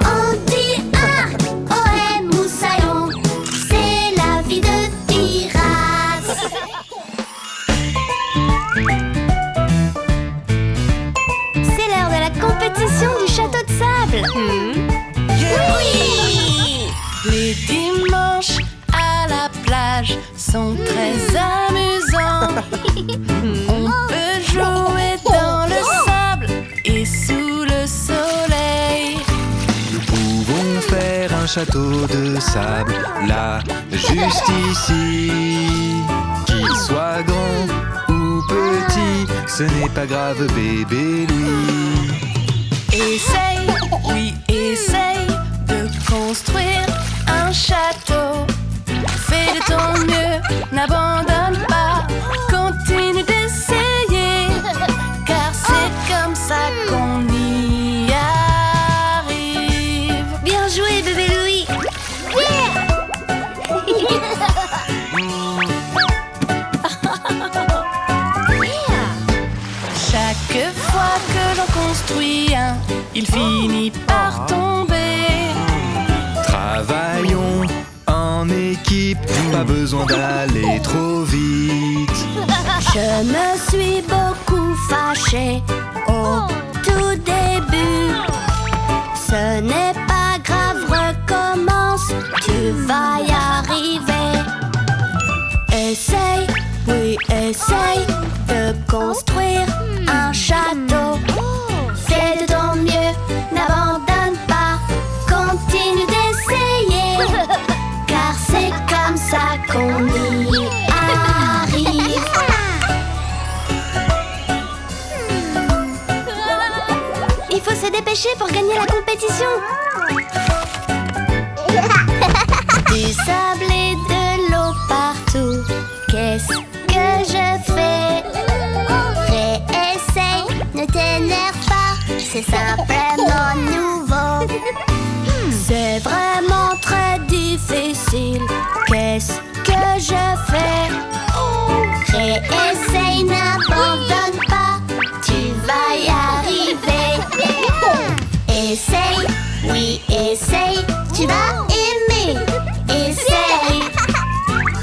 On dit Argue, ohé, moussaillon, c'est la vie de pirates. C'est l'heure de la compétition du château de sable. Oui! Les dimanches à la plage sont très amusants. On peut jouer dans le sable et sous le soleil. Nous pouvons faire un château de sable là, juste ici. Qu'il soit grand ou petit, ce n'est pas grave, bébé Louis. Essaye, oui, essaye de construire un château. Fais de ton mieux, n'abandonne pas, continue d'essayer, car c'est comme ça qu'on y arrive. Bien joué, bébé Louis. construit un, il finit par tomber. Travaillons en équipe, pas besoin d'aller trop vite. Je me suis beaucoup fâchée au tout début. Ce n'est pas grave, recommence, tu vas y arriver. Essaye, oui essaye de construire un château. Fais de ton mieux, n'abandonne pas, continue d'essayer. Car c'est comme ça qu'on y arrive. Il faut se dépêcher pour gagner la compétition. Du sable et de l'eau partout, qu'est-ce que je fais? Réessaye, ne t'énerve pas, c'est simplement nouveau. C'est vraiment très difficile, qu'est-ce que je fais? Réessaye, n'abandonne pas, tu vas y arriver. Essaye, oui essaye, tu vas aimer. Essaye,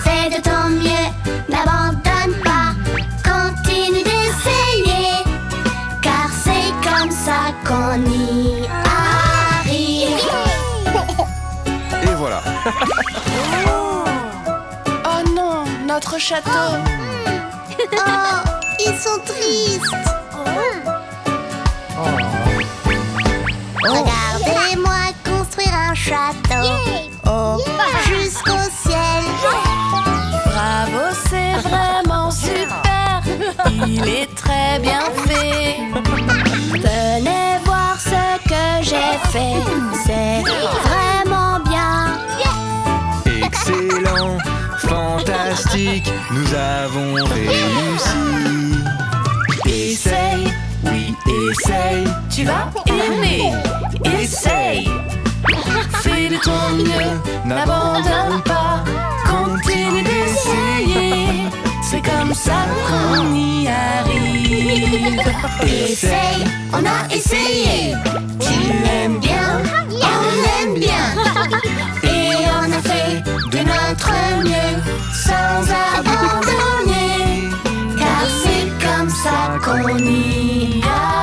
fais de ton mieux, n'abandonne pas, continue d'essayer, car c'est comme ça qu'on y arrive. Et voilà. Oh non, notre château. Oh, ils sont tristes. Regardez-moi construire un château. Oh, jusqu'au ciel. Bravo, c'est vraiment super. Il est très bien fait. Venez voir ce que j'ai fait. C'est vraiment bien. Excellent, fantastique, nous avons réussi. Essaye, oui, essaye, tu vas aimer. Essaye, fais de ton mieux, n'abandonne pas, continue d'essayer. C'est comme ça qu'on y arrive. Essaye, on a essayé. Tu l'aimes bien, on l'aime bien. Et on a fait de notre mieux sans abandonner. Car c'est comme ça qu'on y arrive.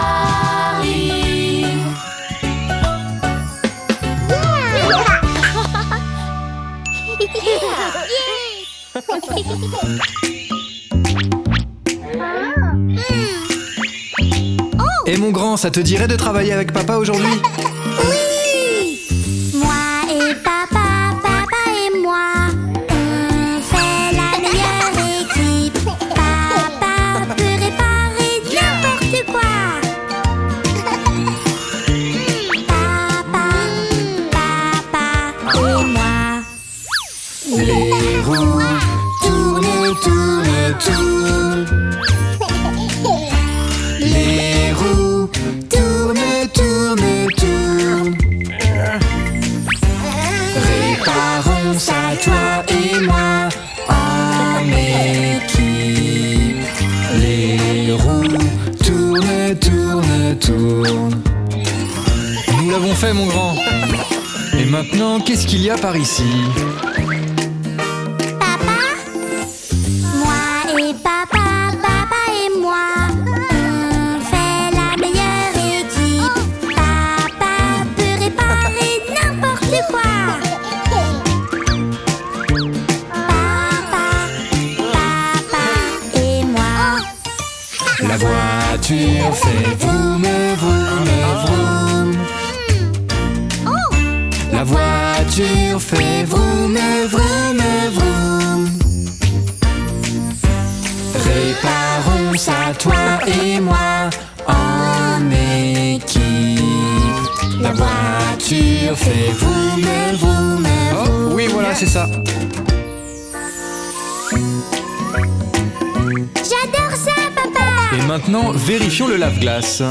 Et mon grand, ça te dirait de travailler avec papa aujourd'hui? Oui! Moi et papa, papa et moi, on fait la meilleure équipe. Papa peut réparer n'importe quoi. Papa et moi. Les roues tournent, tournent, tournent. Les roues tournent, tournent, tournent. Réparons ça, toi et moi, en équipe. Les roues tournent, tournent, tournent. Nous l'avons fait, mon grand. Et maintenant, qu'est-ce qu'il y a par ici? Moi et papa, papa et moi, on fait la meilleure équipe. Papa peut réparer n'importe quoi. Papa et moi. La voiture fait vroom, vroom, vroom. La voiture fait vroom, vroom, vroom. Réparons ça, toi et moi, en équipe. La voiture fait vroom, vroom, vroom. Oh, oui, voilà, c'est ça. J'adore ça, papa. Et maintenant, vérifions le lave-glace.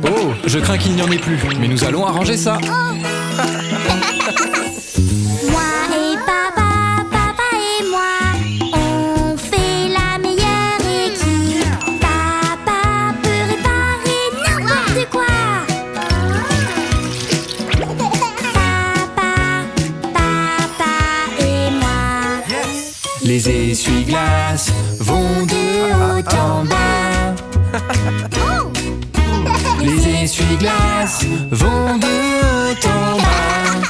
Oh, je crains qu'il n'y en ait plus, mais nous allons arranger ça. Moi et papa, papa et moi, on fait la meilleure équipe. essuie-glaces vont de haut en bas. Les essuie-glaces vont de haut en bas.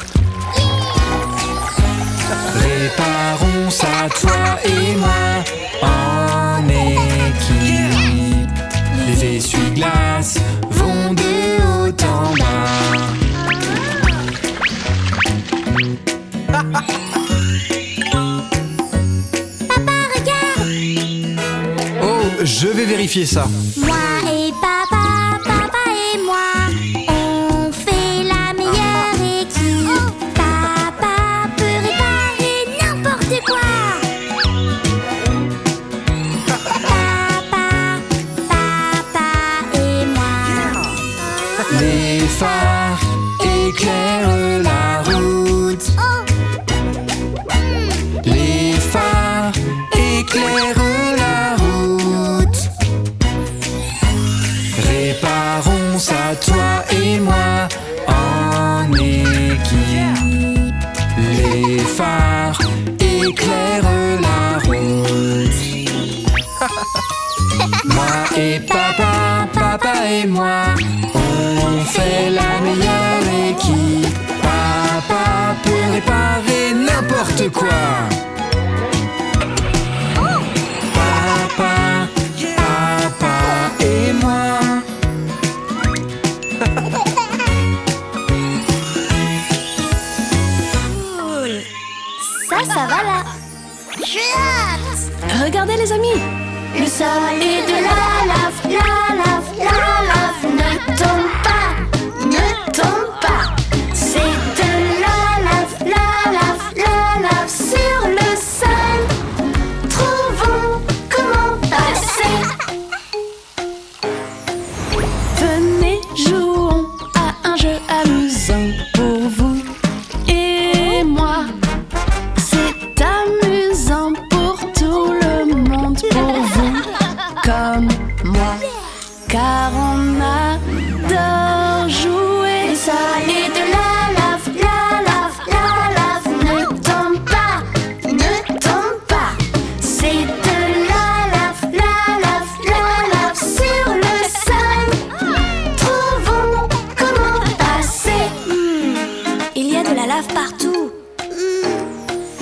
Réparons ça, toi et moi, en équipe. Les essuie-glaces vont de haut en bas. Papa, regarde! Oh, je vais vérifier ça. Moi et papa, papa et moi, on fait la meilleure équipe. Papa peut réparer n'importe quoi. Papa et moi. Les phares éclairent la route. Les phares éclairent la route. Réparons ça, toi et moi, en équipe. Les phares éclairent la route. Moi et papa, papa et moi, on fait la meilleure équipe. Papa peut réparer n'importe quoi. Papa, papa et moi. Ça va là. J'ai hâte. Regardez les amis, Le sol est de la lave, la lave, la lave. Ne tombe pas, ne tombe pas. C'est de la lave, la lave, la lave sur le sol. Trouvons comment passer. Venez, jouons à un jeu amusant pour vous et moi. C'est amusant pour tout le monde, pour vous comme moi, car on adore jouer. Le sol est de la lave, la lave, la lave. Ne tombe pas, ne tombe pas. C'est de la lave, la lave, la lave sur le sol. Trouvons comment passer. il y a de la lave partout.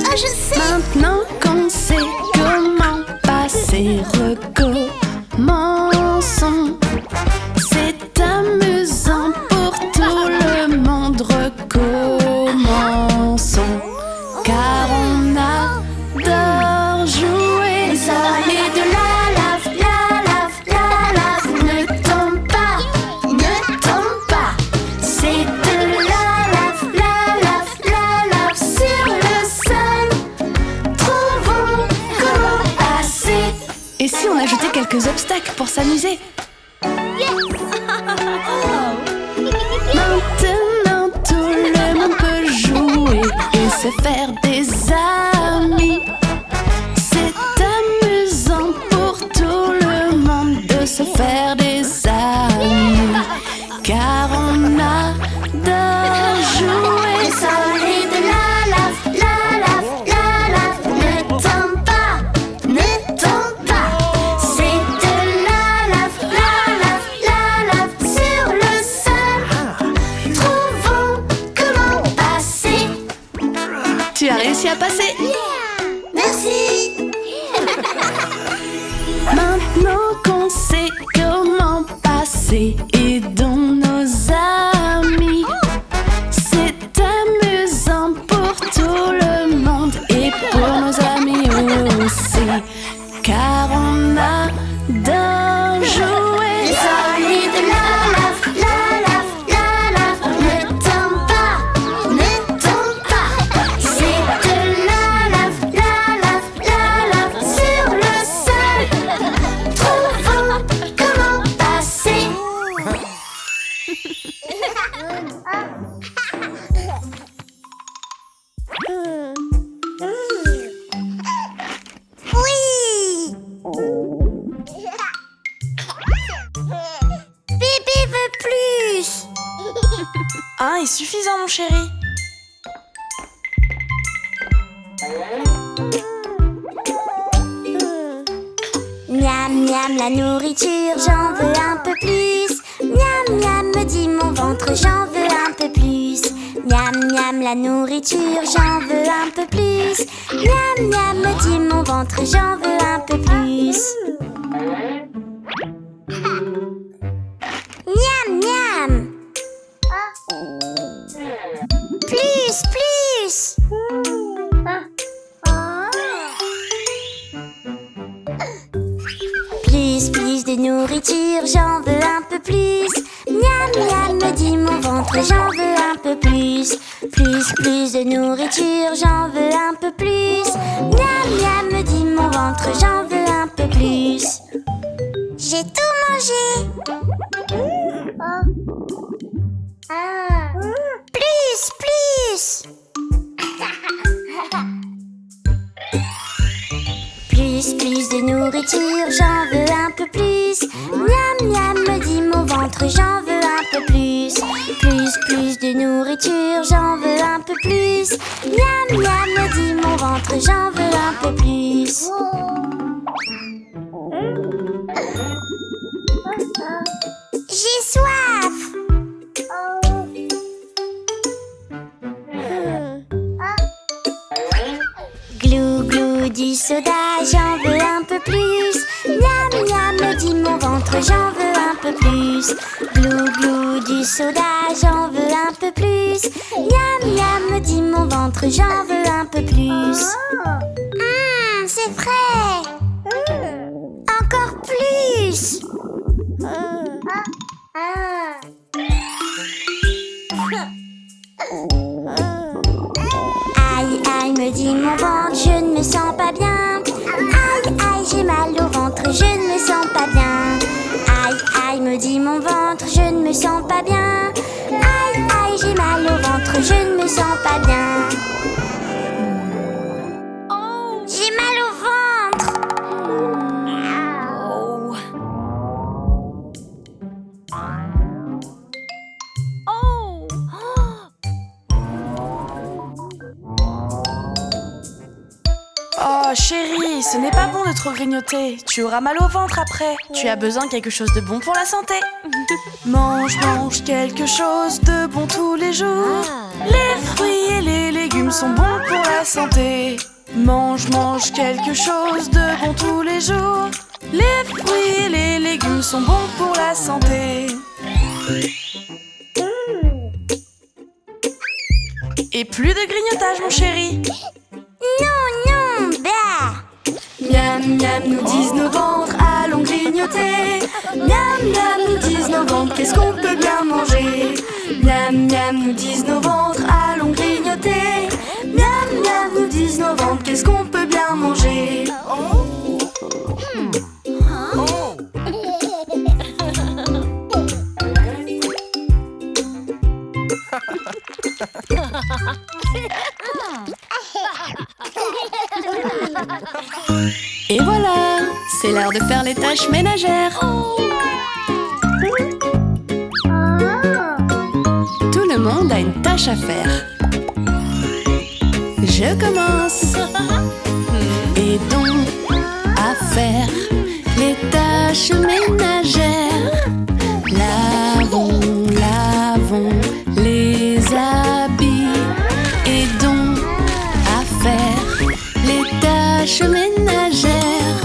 Ah, je sais. Maintenant qu'on sait comment passer, recommençons. C'est amusant pour tout le monde, recommençons. Car on adore jouer. Le sol est de la lave, la lave, la lave. Ne tombe pas, ne tombe pas. C'est de la lave, la lave, la lave sur le sol. Trouvons comment passer. Et si on ajoutait quelques obstacles pour s'amuser? Maintenant tout le monde peut jouer et se faire des amis. C'est amusant pour tout le monde de se faire des amis, car on adore jouer. Le sol est de la lave, la lave, la lave. Ne tombe pas, ne tombe pas. C'est de la lave, la lave, la lave sur le sol. Trouvons comment passer. Tu as réussi à passer. Merci. Maintenant qu'on sait comment passer, aidons nos amis. C'est amusant pour tout le monde et pour nos amis aussi, car on adore jouer. Le sol est de la lave, la lave, la lave. Ne tombe pas, ne tombe pas. C'est de la lave, la lave, la lave sur le sol. Trouvons comment passer. Oui. Bébé veut plus. Un est suffisant, mon chéri. Miam miam la nourriture, j'en veux un peu plus. Miam miam me dit mon ventre, j'en veux un peu plus. Miam miam la nourriture, j'en veux un peu plus. Miam miam me dit mon ventre, j'en veux un peu plus. Miam miam. Plus, plus. Plus, plus de nourriture, j'en veux un peu plus. Miam, miam, me dit mon ventre, j'en veux un peu plus. Plus, plus de nourriture, j'en veux un peu plus. Miam, miam, me dit mon ventre, j'en veux un peu plus. J'ai tout mangé. Plus, plus. Plus, plus de nourriture, j'en veux un peu plus. Miam, miam, me dit mon ventre, j'en veux un peu plus. Plus, plus de nourriture, j'en veux un peu plus. Miam, miam, me dit mon ventre, j'en veux un peu plus. J'ai soif. Glou, glou du soda, j'en veux un peu plus. Miam, miam, me dit mon ventre, j'en veux un peu plus. Glou, glou du soda, j'en veux un peu plus. Miam, miam, me dit mon ventre, j'en veux un peu plus. C'est frais. Encore plus. Aïe, aïe, me dit mon ventre, je ne me sens pas bien. Aïe, aïe, j'ai mal au ventre, je ne me sens pas bien. Aïe, aïe, me dit mon ventre, je ne me sens pas bien. Aïe, aïe, j'ai mal au ventre, je ne me sens pas bien. J'ai mal au ventre. Oh chérie, ce n'est pas bon de trop grignoter. Tu auras mal au ventre après. Tu as besoin de quelque chose de bon pour la santé. Mange, mange quelque chose de bon tous les jours. Les fruits et les légumes sont bons pour la santé. Mange, mange quelque chose de bon tous les jours. Les fruits et les légumes sont bons pour la santé. Et plus de grignotage mon chéri. Non, non, bah. Miam miam nous disent nos ventres, allons grignoter. Miam miam nous disent nos ventres, qu'est-ce qu'on peut bien manger. Miam miam nous disent nos ventres, allons grignoter. Miam miam nous disent nos ventres, qu'est-ce qu'on peut bien manger. Et voilà, c'est l'heure de faire les tâches ménagères. Tout le monde a une tâche à faire. Je commence. Aidons à faire les tâches ménagères. Lavons, lavons les habits. Aidons à faire les tâches ménagères.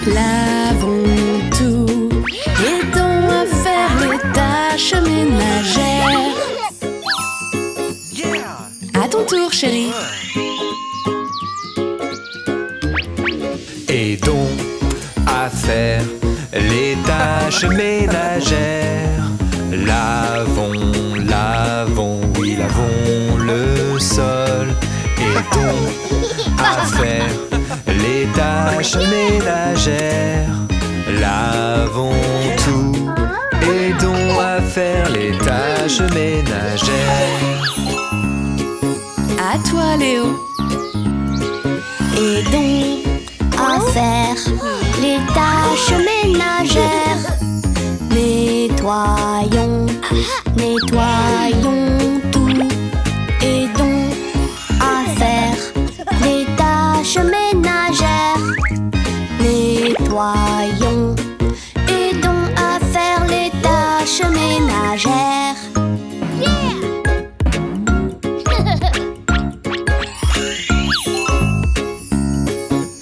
Lavons tout. Aidons à faire les tâches ménagères. À ton tour, chérie. Aidons à faire les tâches ménagères. Lavons, lavons, oui, lavons le sol. Aidons à faire les tâches ménagères. Lavons tout. Aidons à faire les tâches ménagères. À toi, Léo. Aidons à faire les tâches ménagères. Nettoyons, nettoyons tout. Aidons à faire les tâches ménagères. nettoyons. Aidons à faire les tâches ménagères.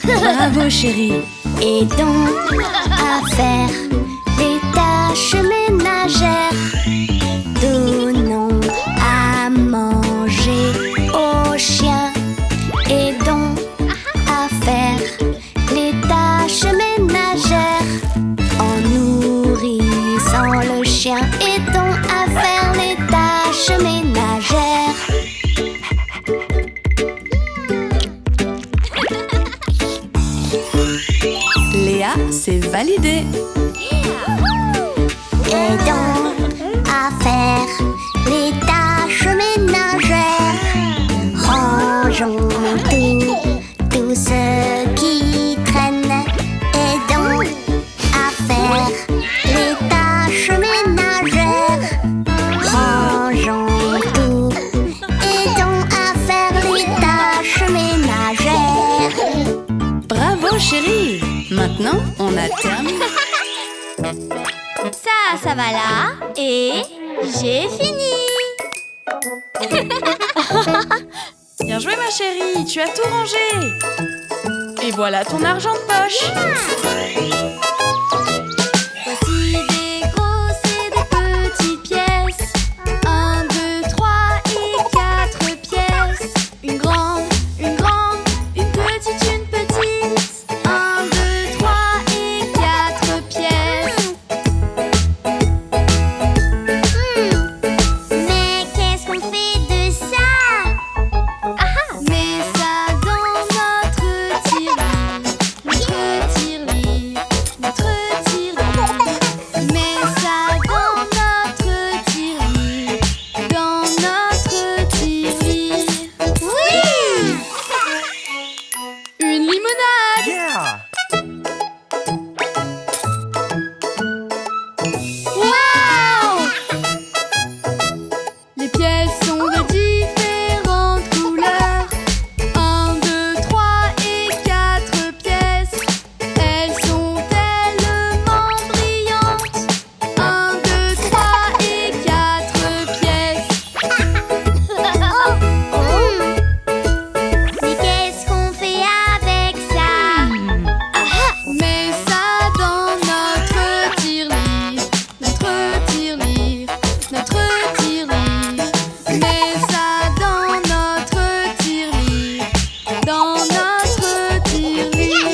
Bravo chérie. Aidons à faire les tâches ménagères. Donnons à manger aux chiens. Aidons à faire les tâches ménagères. En nourrissant le chien, aidons à faire les tâches ménagères. Léa, c'est validé. Aidons à faire les tâches ménagères. Rangeons tout ce qui traîne. Aidons à faire les tâches ménagères. Rangeons tout. Aidons à faire les tâches ménagères. Bravo chérie. Maintenant, on a terminé. Ça va là. Et j'ai fini. Bien joué ma chérie, tu as tout rangé. Et voilà ton argent de poche. Voici des grosses et des petites pièces. 1, 2, 3 et 4 pièces. Une grande, une petite, une petite. 1, 2, 3 et 4 pièces. Mais qu'est-ce qu'on fait de ça? Mets ça dans notre tirelire. Notre tirelire. Notre tirelire. Mets ça dans notre tirelire. Dans notre tirelire. Oui! Une limonade! Waouh! Les pièces sont de différentes couleurs. 1, 2, 3 et 4 pièces. Elles sont tellement brillantes. 1, 2, 3 et 4 pièces. Mais qu'est-ce qu'on fait avec ça? Mets ça dans notre tirelire. Notre tirelire. Notre tirelire. Mets ça dans notre tirelire. Dans notre tirelire.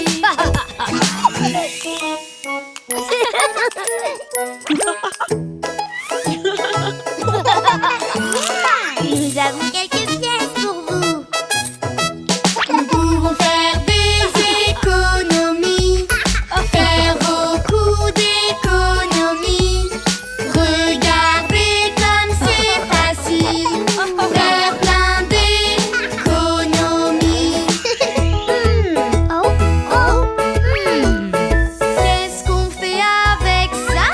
Nous avons quelques pièces pour vous. Nous pouvons faire des économies. Faire beaucoup d'économies. Regardez comme c'est facile. Faire plein d'économies. Qu'est-ce qu'on fait avec ça?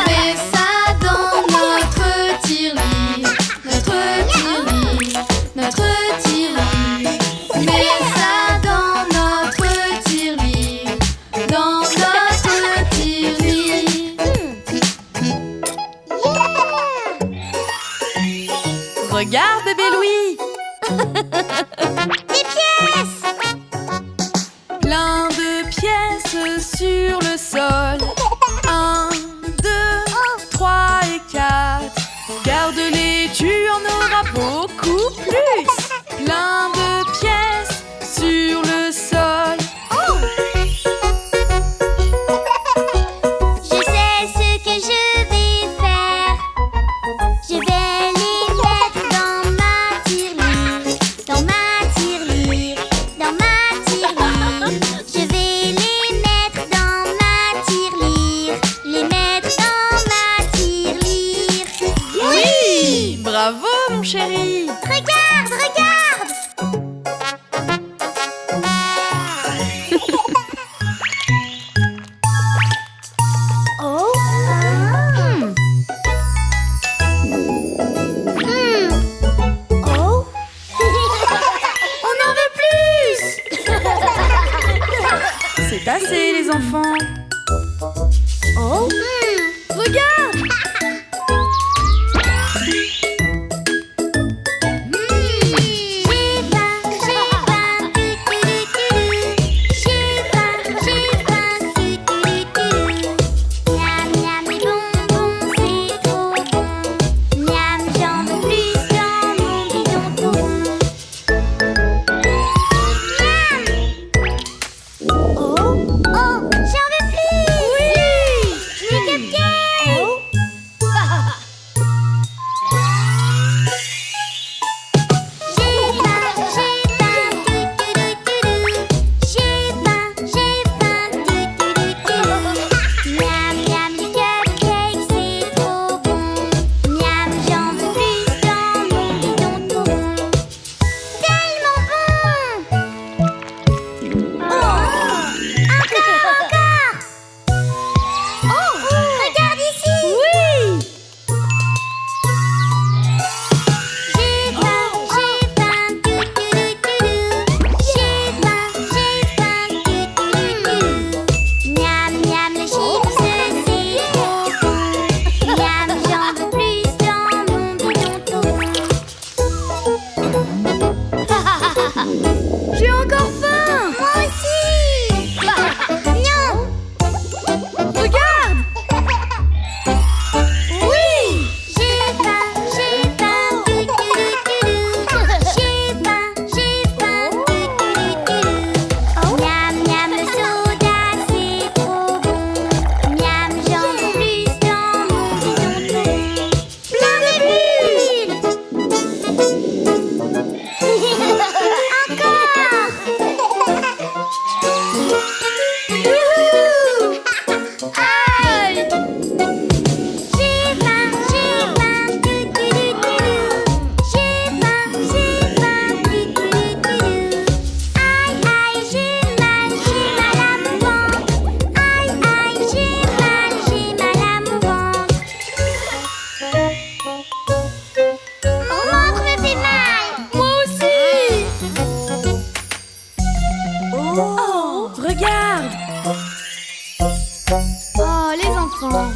Mets ça dans notre tirelire. Notre tirelire. Notre tirelire. Mets ça dans notre tirelire. Dans notre tirelire. Regarde bébé Louis. Des pièces! Plein de pièces sur le sol. 1, 2, 3 et 4. Garde-les, tu en auras beaucoup plus. Plein de pièces sur le sol. Je sais ce que je vais faire. Je vais les mettre dans ma tirelire. Dans ma tirelire. Dans ma tirelire. Je vais les mettre dans ma tirelire. Les mettre dans ma tirelire. Oui, bravo mon chéri. Regarde, regarde! Oh! Oh! On en veut plus! C'est C'est assez, les enfants. Oh, regarde!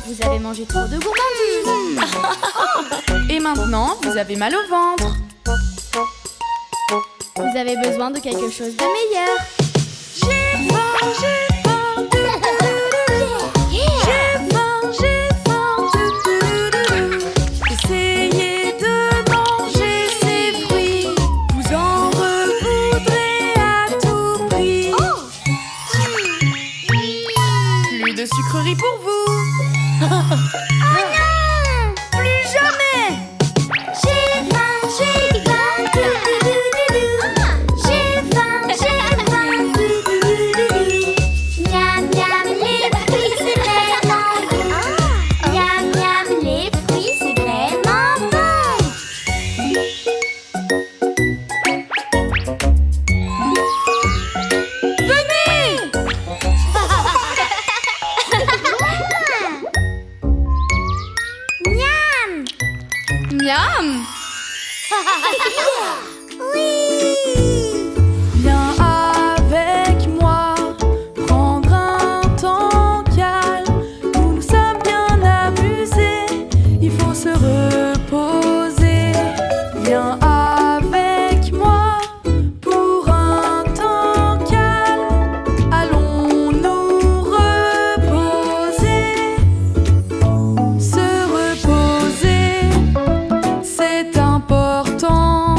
Vous avez mangé trop de gourmandise. Et maintenant, vous avez mal au ventre. Vous avez besoin de quelque chose de meilleur. J'ai faim, j'ai faim, j'ai faim, j'ai faim. Essayez de manger ces fruits, vous en revoudrez à tout prix. Plus de sucreries pour vous. Oh non! Plus jamais! J'ai faim, j'ai faim, j'ai faim, miam miam, les fruits c'est vraiment bon. Miam miam, les fruits c'est vraiment bon. Venez! Miam! Oui! Viens avec moi, prendre un temps calme. Nous nous sommes bien amusés, il faut se reposer. Viens avec moi, pour un temps calme. Allons nous reposer. Se reposer, c'est important.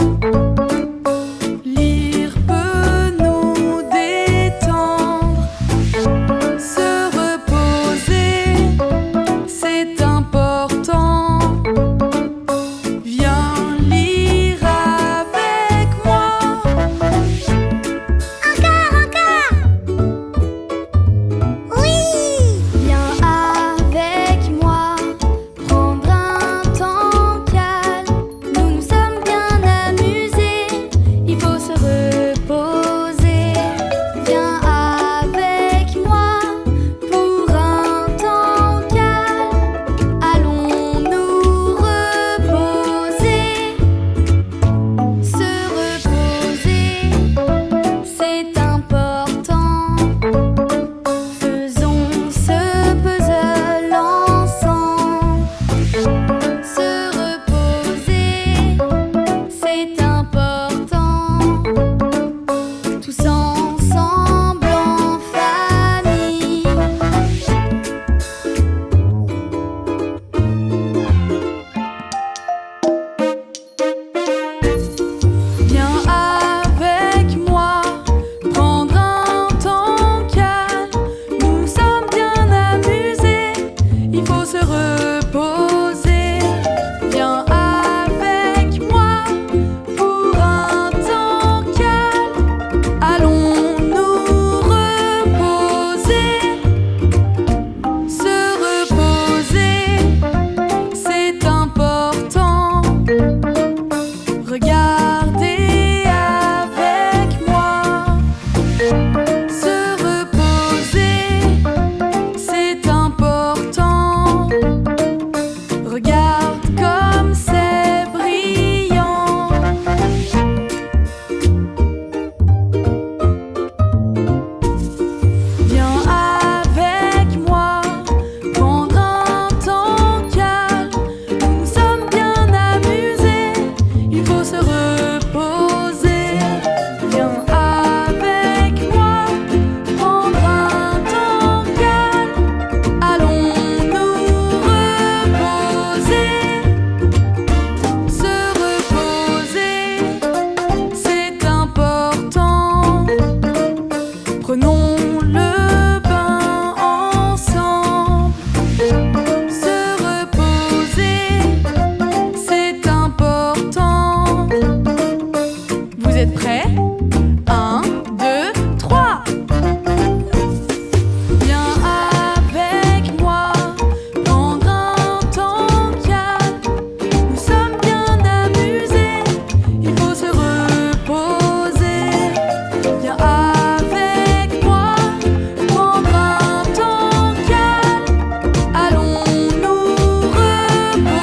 Faisons le bain ensemble. Se reposer, c'est important. Vous êtes prêts? 1, 2, 3. Viens avec moi, prendre un temps calme. Nous sommes bien amusés, il faut se reposer. Viens avec moi, prendre un temps calme. Allons nous reposer.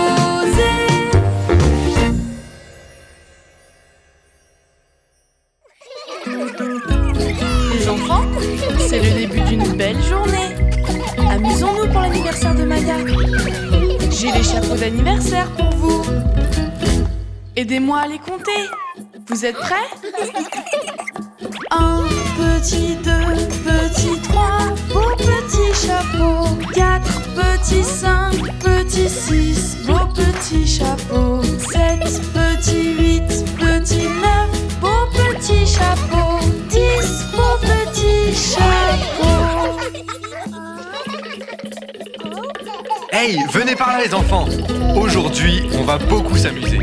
Les enfants, c'est le début d'une belle journée. Amusons-nous pour l'anniversaire de Maya. J'ai les chapeaux d'anniversaire pour vous. Aidez-moi à les compter. Vous êtes prêts? 1, petit 2, petit 3, beau petit chapeau. 4, petit 5, petit 6, beau petit chapeau. 7, petit 8, petit 9, beau petit chapeau. 10, beau petit chapeau. Hey, venez par là les enfants. Aujourd'hui, on va beaucoup s'amuser.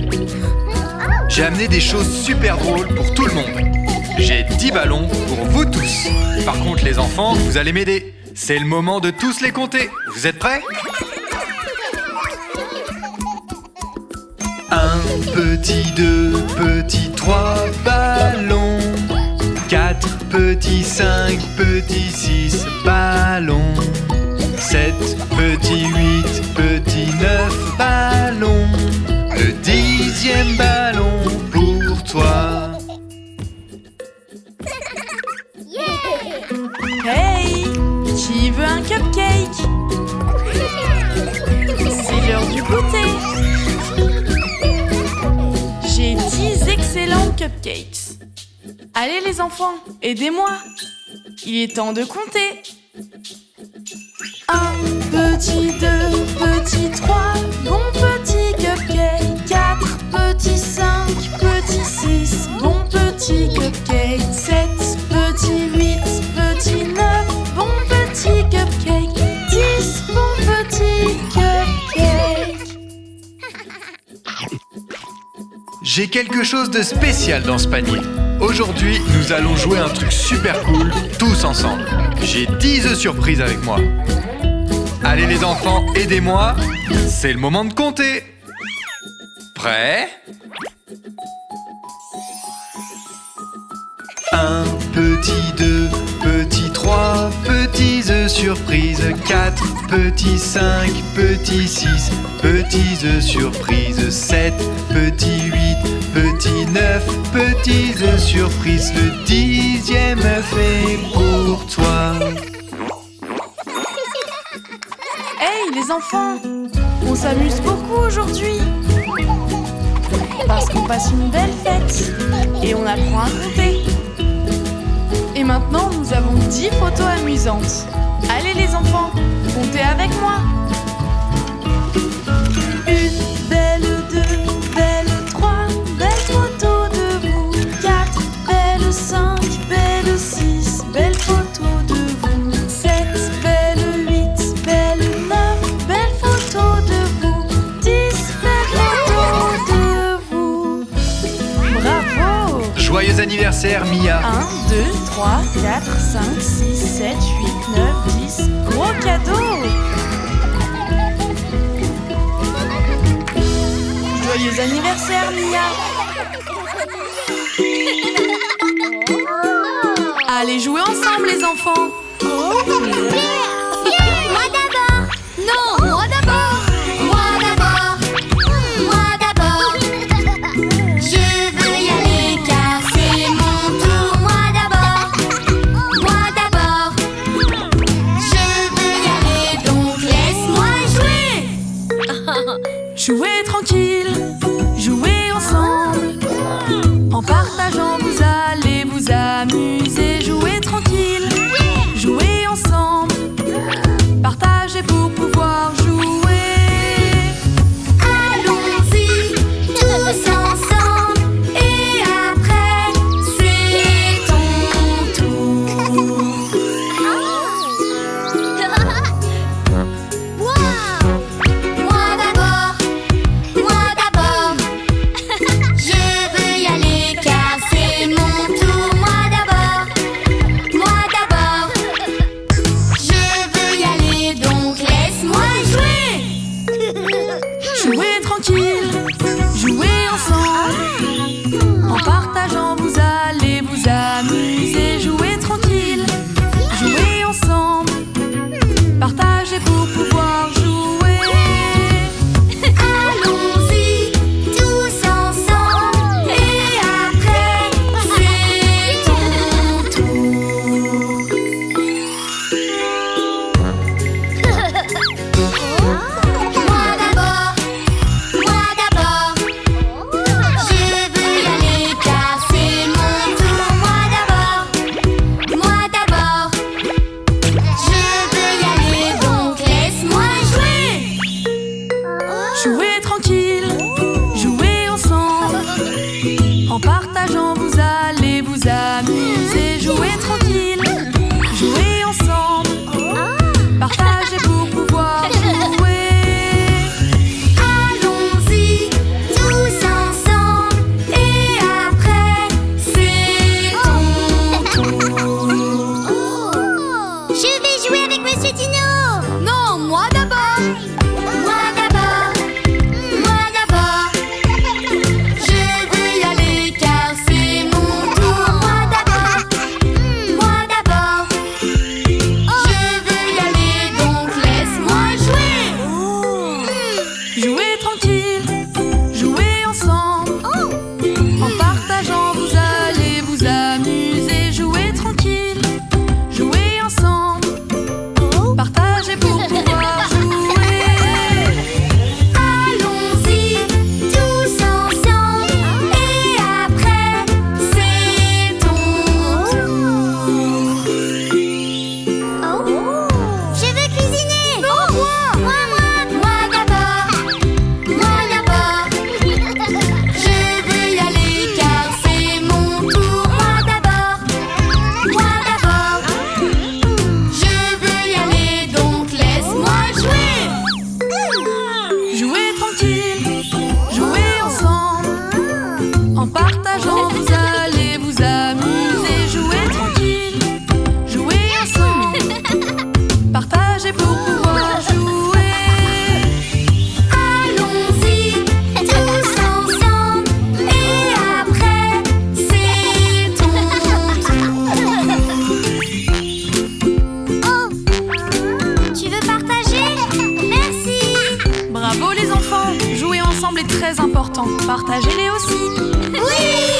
J'ai amené des choses super drôles pour tout le monde. J'ai 10 ballons pour vous tous. Par contre, les enfants, vous allez m'aider. C'est le moment de tous les compter. Vous êtes prêts? 1, petit 2, petit 3 ballons. 4, petit 5, petit 6 ballons. 7, petit 8, petit 9 ballons. Le 10e ballon pour toi. Hey, qui veut un cupcake? C'est l'heure du goûter. J'ai 10 excellents cupcakes. Allez les enfants, aidez-moi. Il est temps de compter. 1, petit 2, petit 3, bon petit cupcake. 4, petit 5, petit 6, bon petit cupcake. 7, petit 8, petit 9, bon petit cupcake. 10, bon petit cupcake. J'ai quelque chose de spécial dans ce panier. Aujourd'hui, nous allons jouer un truc super cool, tous ensemble. J'ai 10 œufs surprises avec moi. Allez les enfants, aidez-moi. C'est le moment de compter. Prêts? 1, petit 2, petit 3, petits œufs surprises. 4, petit 5, petit 6, petits œufs surprises. 7, petit 8, petit 9, petits œufs surprises. Le 10e œuf est pour toi. Hey les enfants, on s'amuse beaucoup aujourd'hui. Parce qu'on passe une belle fête et on apprend à compter. Et maintenant, nous avons 10 photos amusantes. Allez les enfants, comptez avec moi. 1, belle 2, belle 3, belle photo de vous. 4, belle 5, belle 6, belle photo de vous. 7, belle 8, belle 9, belle photo de vous. 10, belle photo de vous. Bravo! Joyeux anniversaire Mia. 1, 2, 3, 4, 5, 6, 7, 8, 9, 10. Gros cadeau! Joyeux anniversaire, Mia! Allez jouer ensemble, les enfants! Moi d'abord. Non, moi d'abord. Moi d'abord. Moi d'abord. Je veux y aller car c'est mon tour. Moi d'abord. Moi d'abord. Je veux y aller donc laisse-moi jouer. Jouez tranquille, jouez ensemble. En partageant, vous allez vous amuser. Jouez tranquille, jouez Partagez pour pouvoir jouer. Allons-y tous ensemble et après c'est ton tour. Je vais jouer avec Monsieur Dino. Non, moi d'abord. Moi d'abord, moi d'abord. Je veux y aller car c'est mon tour. Moi d'abord, moi d'abord. Je veux y aller donc laisse-moi jouer. Jouez tranquille, jouez ensemble. En partageant, vous allez vous amuser. Jouez tranquille, jouez ensemble. Partagez pour pouvoir jouer. Allons-y tous ensemble et après c'est ton tour. Je veux cuisiner. Non, moi. Moi d'abord. Moi d'abord. Je veux y aller car c'est mon tour. Moi d'abord. Moi d'abord. Je veux y aller donc laisse-moi jouer. Jouez tranquille, jouez ensemble. En partageant, vous allez vous amuser. Jouez tranquille, jouez ensemble. Partagez pour pouvoir jouer. Allons-y tous ensemble et après c'est ton tour. Tu veux partager? Merci. Bravo les enfants, jouer ensemble est très important. Partagez-les aussi. Oui.